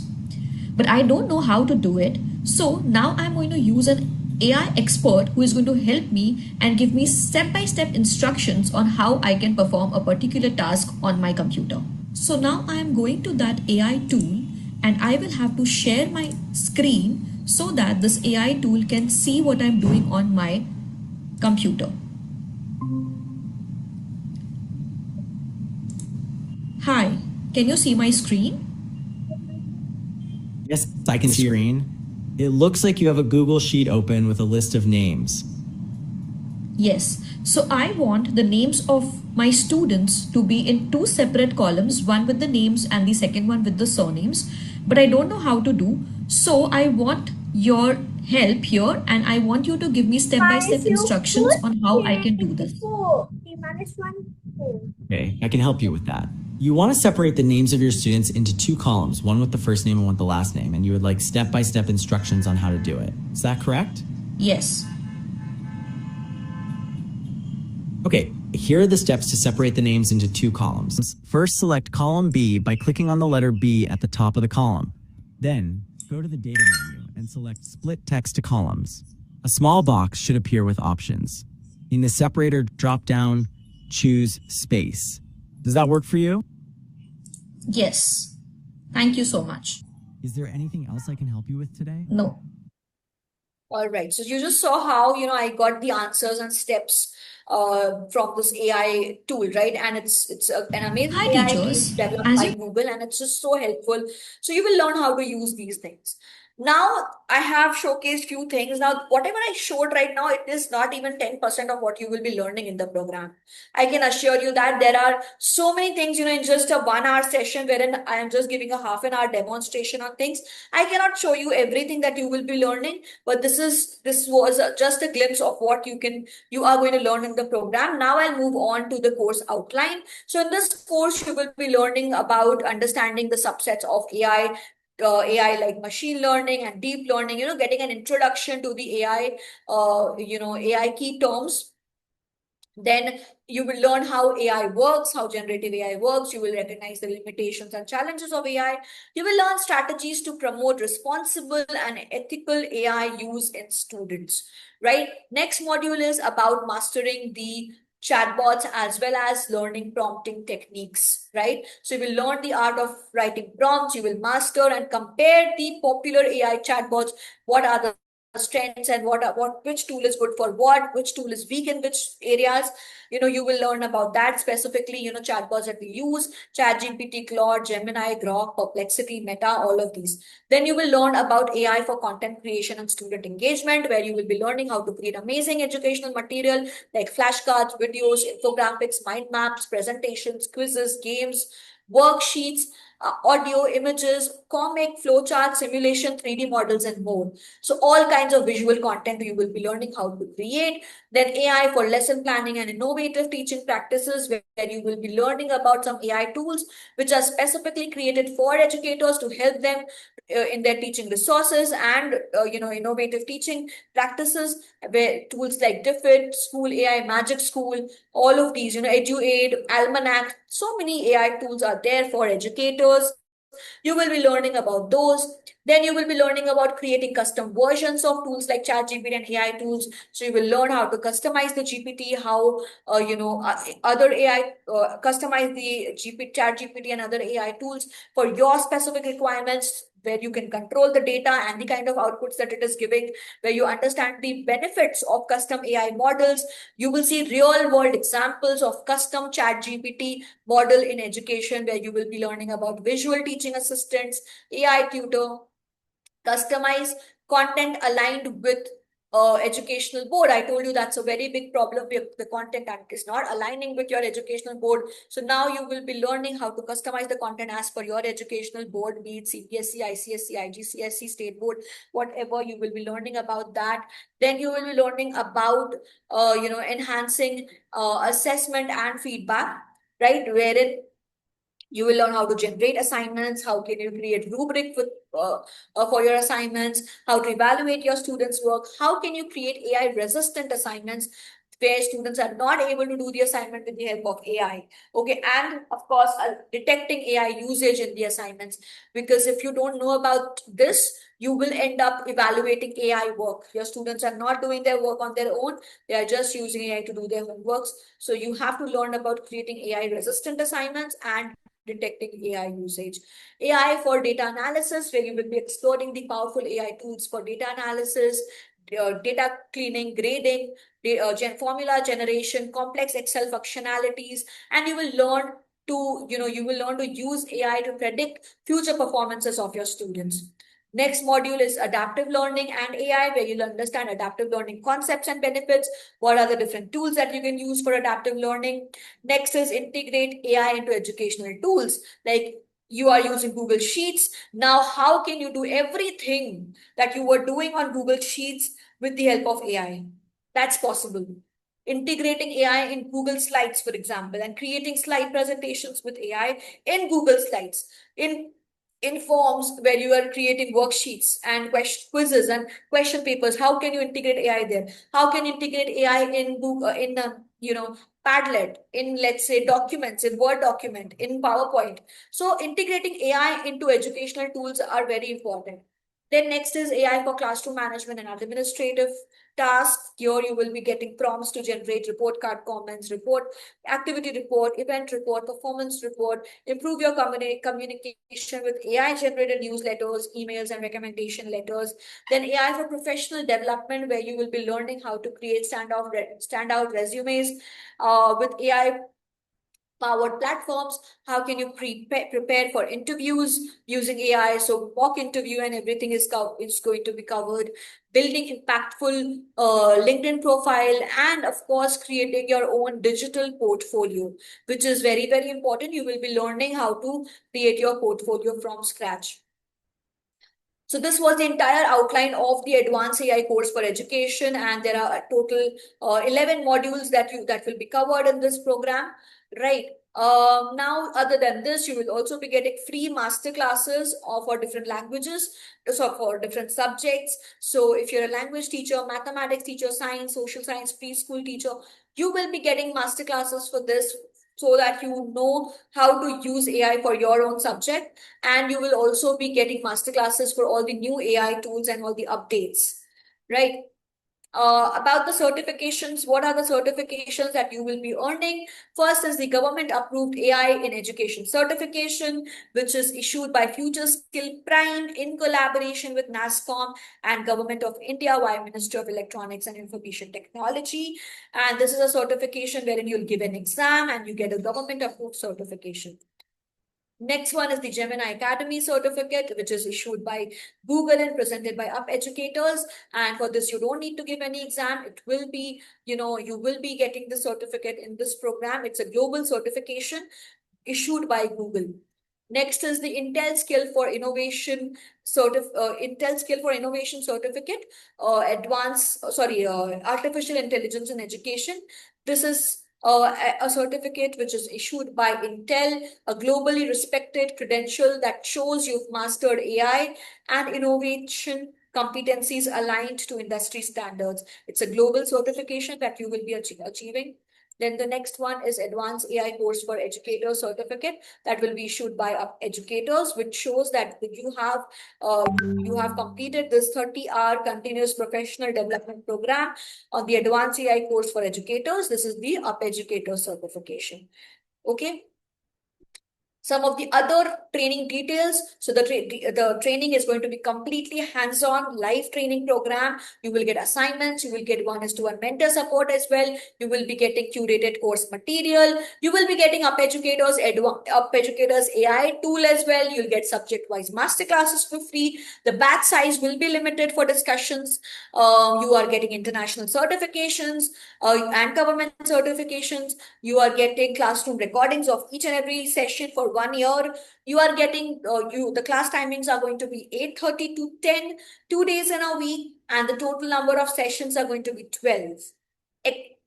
But I don't know how to do it. So now I'm going to use an AI expert who is going to help me and give me step-by-step instructions on how I can perform a particular task on my computer. So now I am going to that AI tool and I will have to share my screen so that this AI tool can see what I'm doing on my computer. Hi, can you see my screen? Yes, I can see your screen. It looks like you have a Google Sheet open with a list of names. Yes. So I want the names of my students to be in two separate columns, one with the names and the second one with the surnames. But I don't know how to do. So I want your help here and I want you to give me step-by-step instructions on how I can do this. Okay, I can help you with that. You want to separate the names of your students into two columns, one with the first name and one with the last name, and you would like step-by-step instructions on how to do it. Is that correct? Yes. Okay, here are the steps to separate the names into two columns. First, select column B by clicking on the letter B at the top of the column. Then, go to the data menu and select Split Text to Columns. A small box should appear with options. In the separator drop-down, choose Space. Does that work for you? Yes. Thank you so much. Is there anything else I can help you with today? No. All right. So you just saw how, I got the answers and steps from this AI tool, right? And it's an amazing Hi, AI teachers. tool developed As by you- Google, and it's just so helpful. So you will learn how to use these things. Now I have showcased few things. Now, whatever I showed right now, it is not even 10% of what you will be learning in the program. I can assure you that there are so many things, in just a 1 hour session wherein I am just giving a half an hour demonstration on things. I cannot show you everything that you will be learning, but this was just a glimpse of what you are going to learn in the program. Now I'll move on to the course outline. So in this course, you will be learning about understanding the subsets of AI like machine learning and deep learning, getting an introduction to the AI, AI key terms. Then you will learn how AI works, how generative AI works. You will recognize the limitations and challenges of AI. You will learn strategies to promote responsible and ethical AI use in students, right? Next module is about mastering the chatbots as well as learning prompting techniques, right? So you will learn the art of writing prompts. You will master and compare the popular AI chatbots. What are the strengths and which tool is good for which tool is weak in which areas. You will learn about that specifically, chatbots that we use: ChatGPT, Claude, Gemini, Grok, Perplexity, Meta, all of these. Then you will learn about AI for content creation and student engagement, where you will be learning how to create amazing educational material like flashcards, videos, infographics, mind maps, presentations, quizzes, games, worksheets, audio, images, comic, flowchart, simulation, 3D models, and more. So all kinds of visual content you will be learning how to create. Then AI for lesson planning and innovative teaching practices, where you will be learning about some AI tools which are specifically created for educators to help them in their teaching resources and innovative teaching practices, where tools like DFID, School AI, Magic School, all of these, EduAid, Almanac, so many AI tools are there for educators. You will be learning about those. Then you will be learning about creating custom versions of tools like ChatGPT and AI tools. So you will learn how to customize the GPT, how other AI customize the ChatGPT and other AI tools for your specific requirements, where you can control the data and the kind of outputs that it is giving, where you understand the benefits of custom AI models. You will see real world examples of custom ChatGPT model in education, where you will be learning about visual teaching assistants, AI tutor, customize content aligned with educational board. I told you that's a very big problem with the content that is not aligning with your educational board. So now you will be learning how to customize the content as per your educational board, be it CBSE, ICSE, IGCSE, state board, whatever. You will be learning about that. Then you will be learning about enhancing assessment and feedback, right? Wherein you will learn how to generate assignments, how can you create rubric for your assignments, how to evaluate your students' work, how can you create AI resistant assignments where students are not able to do the assignment with the help of AI. Okay, and of course, detecting AI usage in the assignments, because if you don't know about this, you will end up evaluating AI work. Your students are not doing their work on their own. They are just using AI to do their homeworks. So you have to learn about creating AI resistant assignments and detecting AI usage. AI for data analysis, where you will be exploring the powerful AI tools for data analysis, data cleaning, grading, formula generation, complex Excel functionalities, and you will learn to use AI to predict future performances of your students. Next module is adaptive learning and AI, where you'll understand adaptive learning concepts and benefits. What are the different tools that you can use for adaptive learning? Next is integrate AI into educational tools. Like you are using Google Sheets. Now, how can you do everything that you were doing on Google Sheets with the help of AI? That's possible. Integrating AI in Google Slides, for example, and creating slide presentations with AI in Google Slides, in forms where you are creating worksheets and quizzes and question papers. How can you integrate AI there? How can you integrate AI in Google, Padlet, in, let's say, documents, in Word document, in PowerPoint? So integrating AI into educational tools are very important. Then next is AI for classroom management and administrative tasks. Here you will be getting prompts to generate report card comments, report, activity report, event report, performance report, improve your communication with AI-generated newsletters, emails, and recommendation letters. Then AI for professional development, where you will be learning how to create standout resumes with AI powered platforms. How can you prepare for interviews using AI? So mock interview and everything is going to be covered. Building impactful LinkedIn profile, and of course creating your own digital portfolio, which is very, very important. You will be learning how to create your portfolio from scratch. So this was the entire outline of the Advanced AI course for education, and there are a total 11 modules that will be covered in this program, right? Now, other than this, you will also be getting free master classes for different languages, so for different subjects. So if you're a language teacher, mathematics teacher, science, social science, preschool teacher, you will be getting master classes for this, so that you know how to use AI for your own subject. And you will also be getting masterclasses for all the new AI tools and all the updates, right? About the certifications, what are the certifications that you will be earning? First is the government approved AI in education certification, which is issued by Future Skill Prime in collaboration with NASSCOM and Government of India via Ministry of Electronics and Information Technology. And this is a certification wherein you'll give an exam and you get a government approved certification. Next one is the Gemini Academy certificate, which is issued by Google and presented by Up Educators. And for this, you don't need to give any exam. It will be, you will be getting the certificate in this program. It's a global certification issued by Google. Next is the Intel Skill for Innovation certificate, Artificial Intelligence in Education. This is a certificate which is issued by Intel, a globally respected credential that shows you've mastered AI and innovation competencies aligned to industry standards. It's a global certification that you will be achieving. Then the next one is Advanced AI Course for Educators certificate that will be issued by Up Educators, which shows that you have completed this 30-hour continuous professional development program on the Advanced AI Course for Educators. This is the Up Educators certification. Okay. Some of the other training details. So the training is going to be completely hands-on live training program. You will get assignments. You will get 1:1 mentor support as well. You will be getting curated course material. You will be getting Up Educators AI tool as well. You'll get subject-wise masterclasses for free. The batch size will be limited for discussions. You are getting international certifications and government certifications. You are getting classroom recordings of each and every session for 1 year. You are getting, the class timings are going to be 8:30 to 10, 2 days in a week, and the total number of sessions are going to be 12.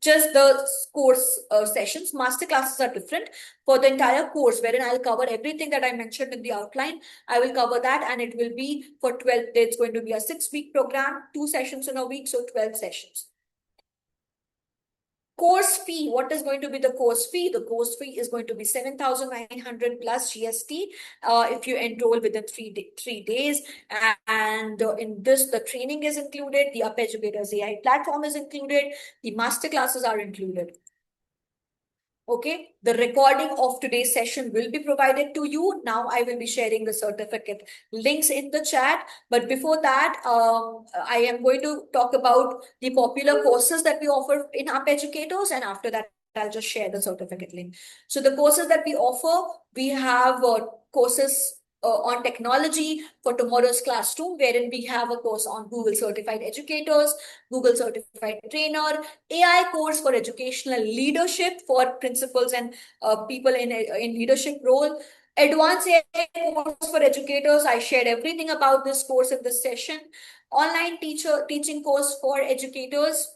Just the course sessions, master classes are different for the entire course, wherein I'll cover everything that I mentioned in the outline. I will cover that, and it will be for 12 days. It's going to be a 6-week program, 2 sessions in a week, so 12 sessions. Course fee, what is going to be the course fee? The course fee is going to be 7,900 plus GST if you enroll within 3 days. And in this, the training is included, the Up Educators AI platform is included, the master classes are included. Okay, the recording of today's session will be provided to you. Now I will be sharing the certificate links in the chat. But before that, I am going to talk about the popular courses that we offer in Up Educators. And after that, I'll just share the certificate link. So the courses that we offer, we have courses on technology for tomorrow's classroom, wherein we have a course on Google Certified Educators, Google Certified Trainer, AI course for educational leadership for principals and people in leadership role, Advanced AI course for educators. I shared everything about this course in this session. Online teaching course for educators.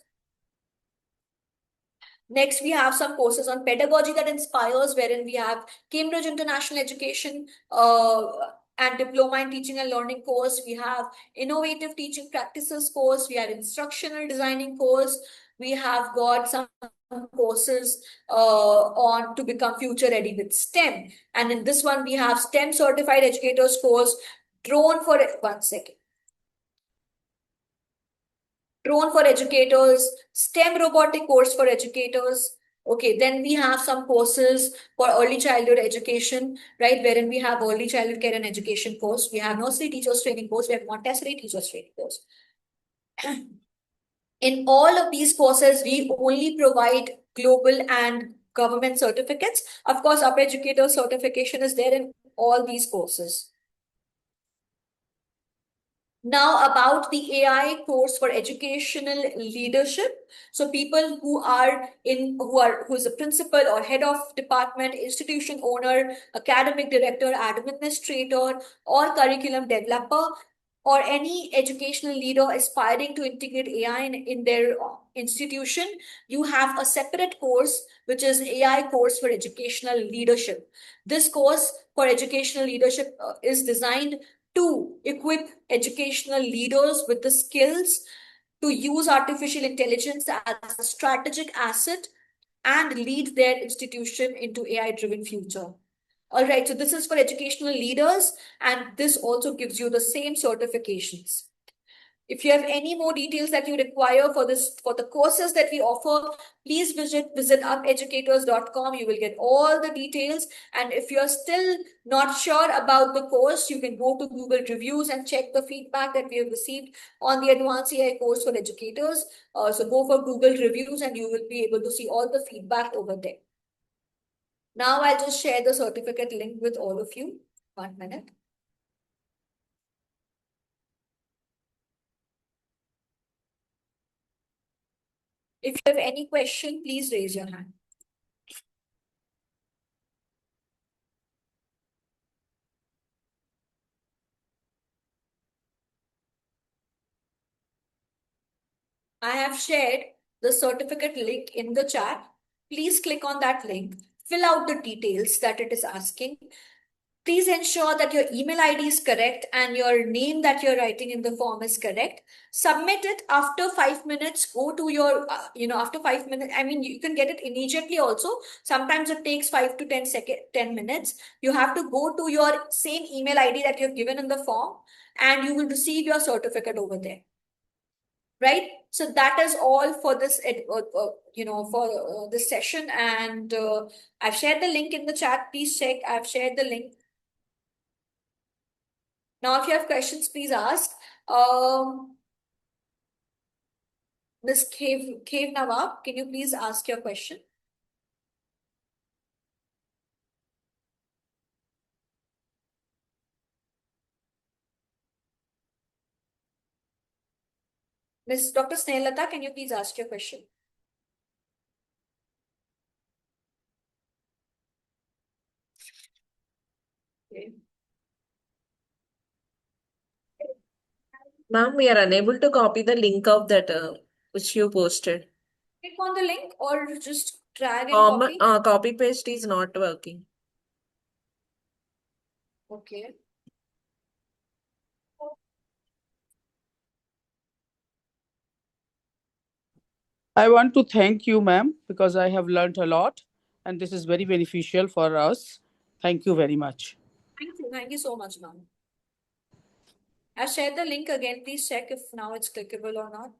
Next, we have some courses on pedagogy that inspires, wherein we have Cambridge International Education and Diploma in Teaching and Learning course. We have Innovative Teaching Practices course. We have Instructional Designing course. We have got some courses on to become future ready with STEM. And in this one, we have STEM Certified Educators course, Drone for 1 second. Drone for educators, STEM robotic course for educators. Okay, then we have some courses for early childhood education, right? Wherein we have early childhood care and education course. We have nursery teachers training course. We have Montessori teachers training course. In all of these courses, we only provide global and government certificates. Of course, upper educator certification is there in all these courses. Now about the AI course for educational leadership. So people who is a principal or head of department, institution owner, academic director, administrator, or curriculum developer, or any educational leader aspiring to integrate AI in their institution, you have a separate course, which is AI course for educational leadership. This course for educational leadership is designed to equip educational leaders with the skills to use artificial intelligence as a strategic asset and lead their institution into AI-driven future. All right, so this is for educational leaders, and this also gives you the same certifications. If you have any more details that you require for the courses that we offer, please visit upeducators.com. You will get all the details. And if you're still not sure about the course, you can go to Google Reviews and check the feedback that we have received on the Advanced AI course for educators. So go for Google Reviews and you will be able to see all the feedback over there. Now I'll just share the certificate link with all of you. 1 minute. If you have any question, please raise your hand. I have shared the certificate link in the chat. Please click on that link, fill out the details that it is asking. Please ensure that your email ID is correct and your name that you're writing in the form is correct. Submit it after 5 minutes. Go to your, after 5 minutes. I mean, you can get it immediately also. Sometimes it takes 5 to 10 minutes. You have to go to your same email ID that you've given in the form and you will receive your certificate over there. Right? So that is all for this, this session. And I've shared the link in the chat. Please check. I've shared the link. Now, if you have questions, please ask. Ms. Khav Nawab, can you please ask your question? Ms. Dr. Snehallata, can you please ask your question? Okay. Ma'am, we are unable to copy the link of that which you posted. Click on the link or just drag and copy? Copy paste is not working. Okay. I want to thank you, ma'am, because I have learned a lot and this is very beneficial for us. Thank you very much. Thank you. Thank you so much, ma'am. I've shared the link again. Please check if now it's clickable or not.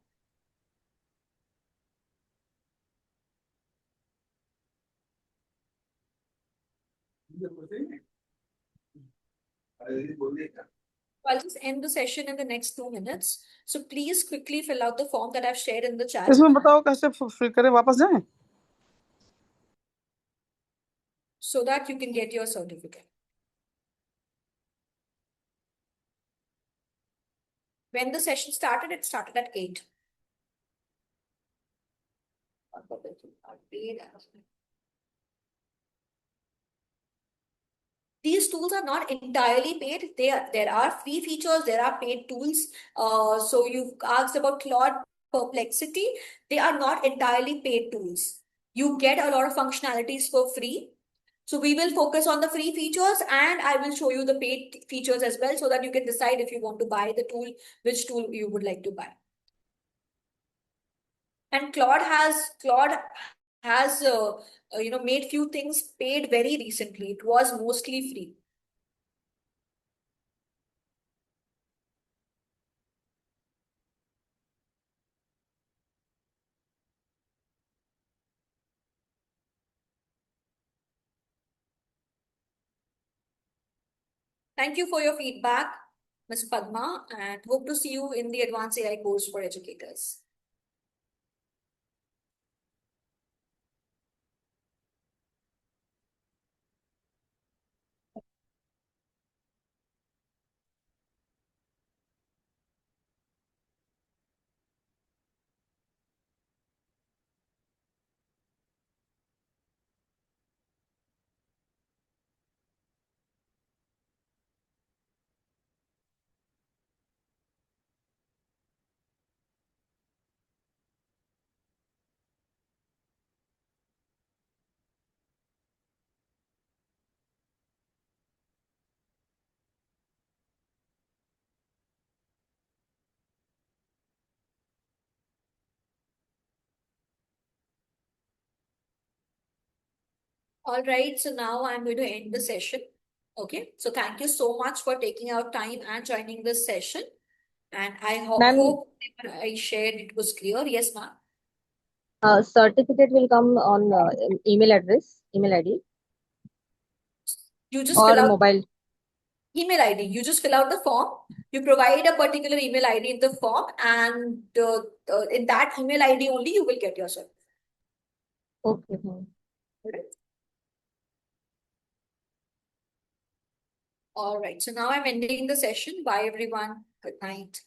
I'll just end the session in the next 2 minutes. So please quickly fill out the form that I've shared in the chat. इसमें बताओ कैसे fill करें वापस जाएं? So that you can get your certificate. When the session started, it started at 8. These tools are not entirely paid. There are free features, there are paid tools. So you've asked about Claude Perplexity. They are not entirely paid tools. You get a lot of functionalities for free. So we will focus on the free features, and I will show you the paid features as well, so that you can decide if you want to buy the tool, which tool you would like to buy. And Claude has made few things paid very recently. It was mostly free. Thank you for your feedback, Ms. Padma, and hope to see you in the Advanced AI course for educators. All right, so now I'm going to end the session. Okay, so thank you so much for taking out time and joining this session. And I Ma'am, hope whatever I shared, it was clear. Yes, ma'am. certificate will come on email address, email ID, You just or fill out mobile. email ID. You just fill out the form. You provide a particular email ID in the form, and in that email ID only you will get your certificate. Okay. Alright. All right. So now I'm ending the session. Bye, everyone. Good night.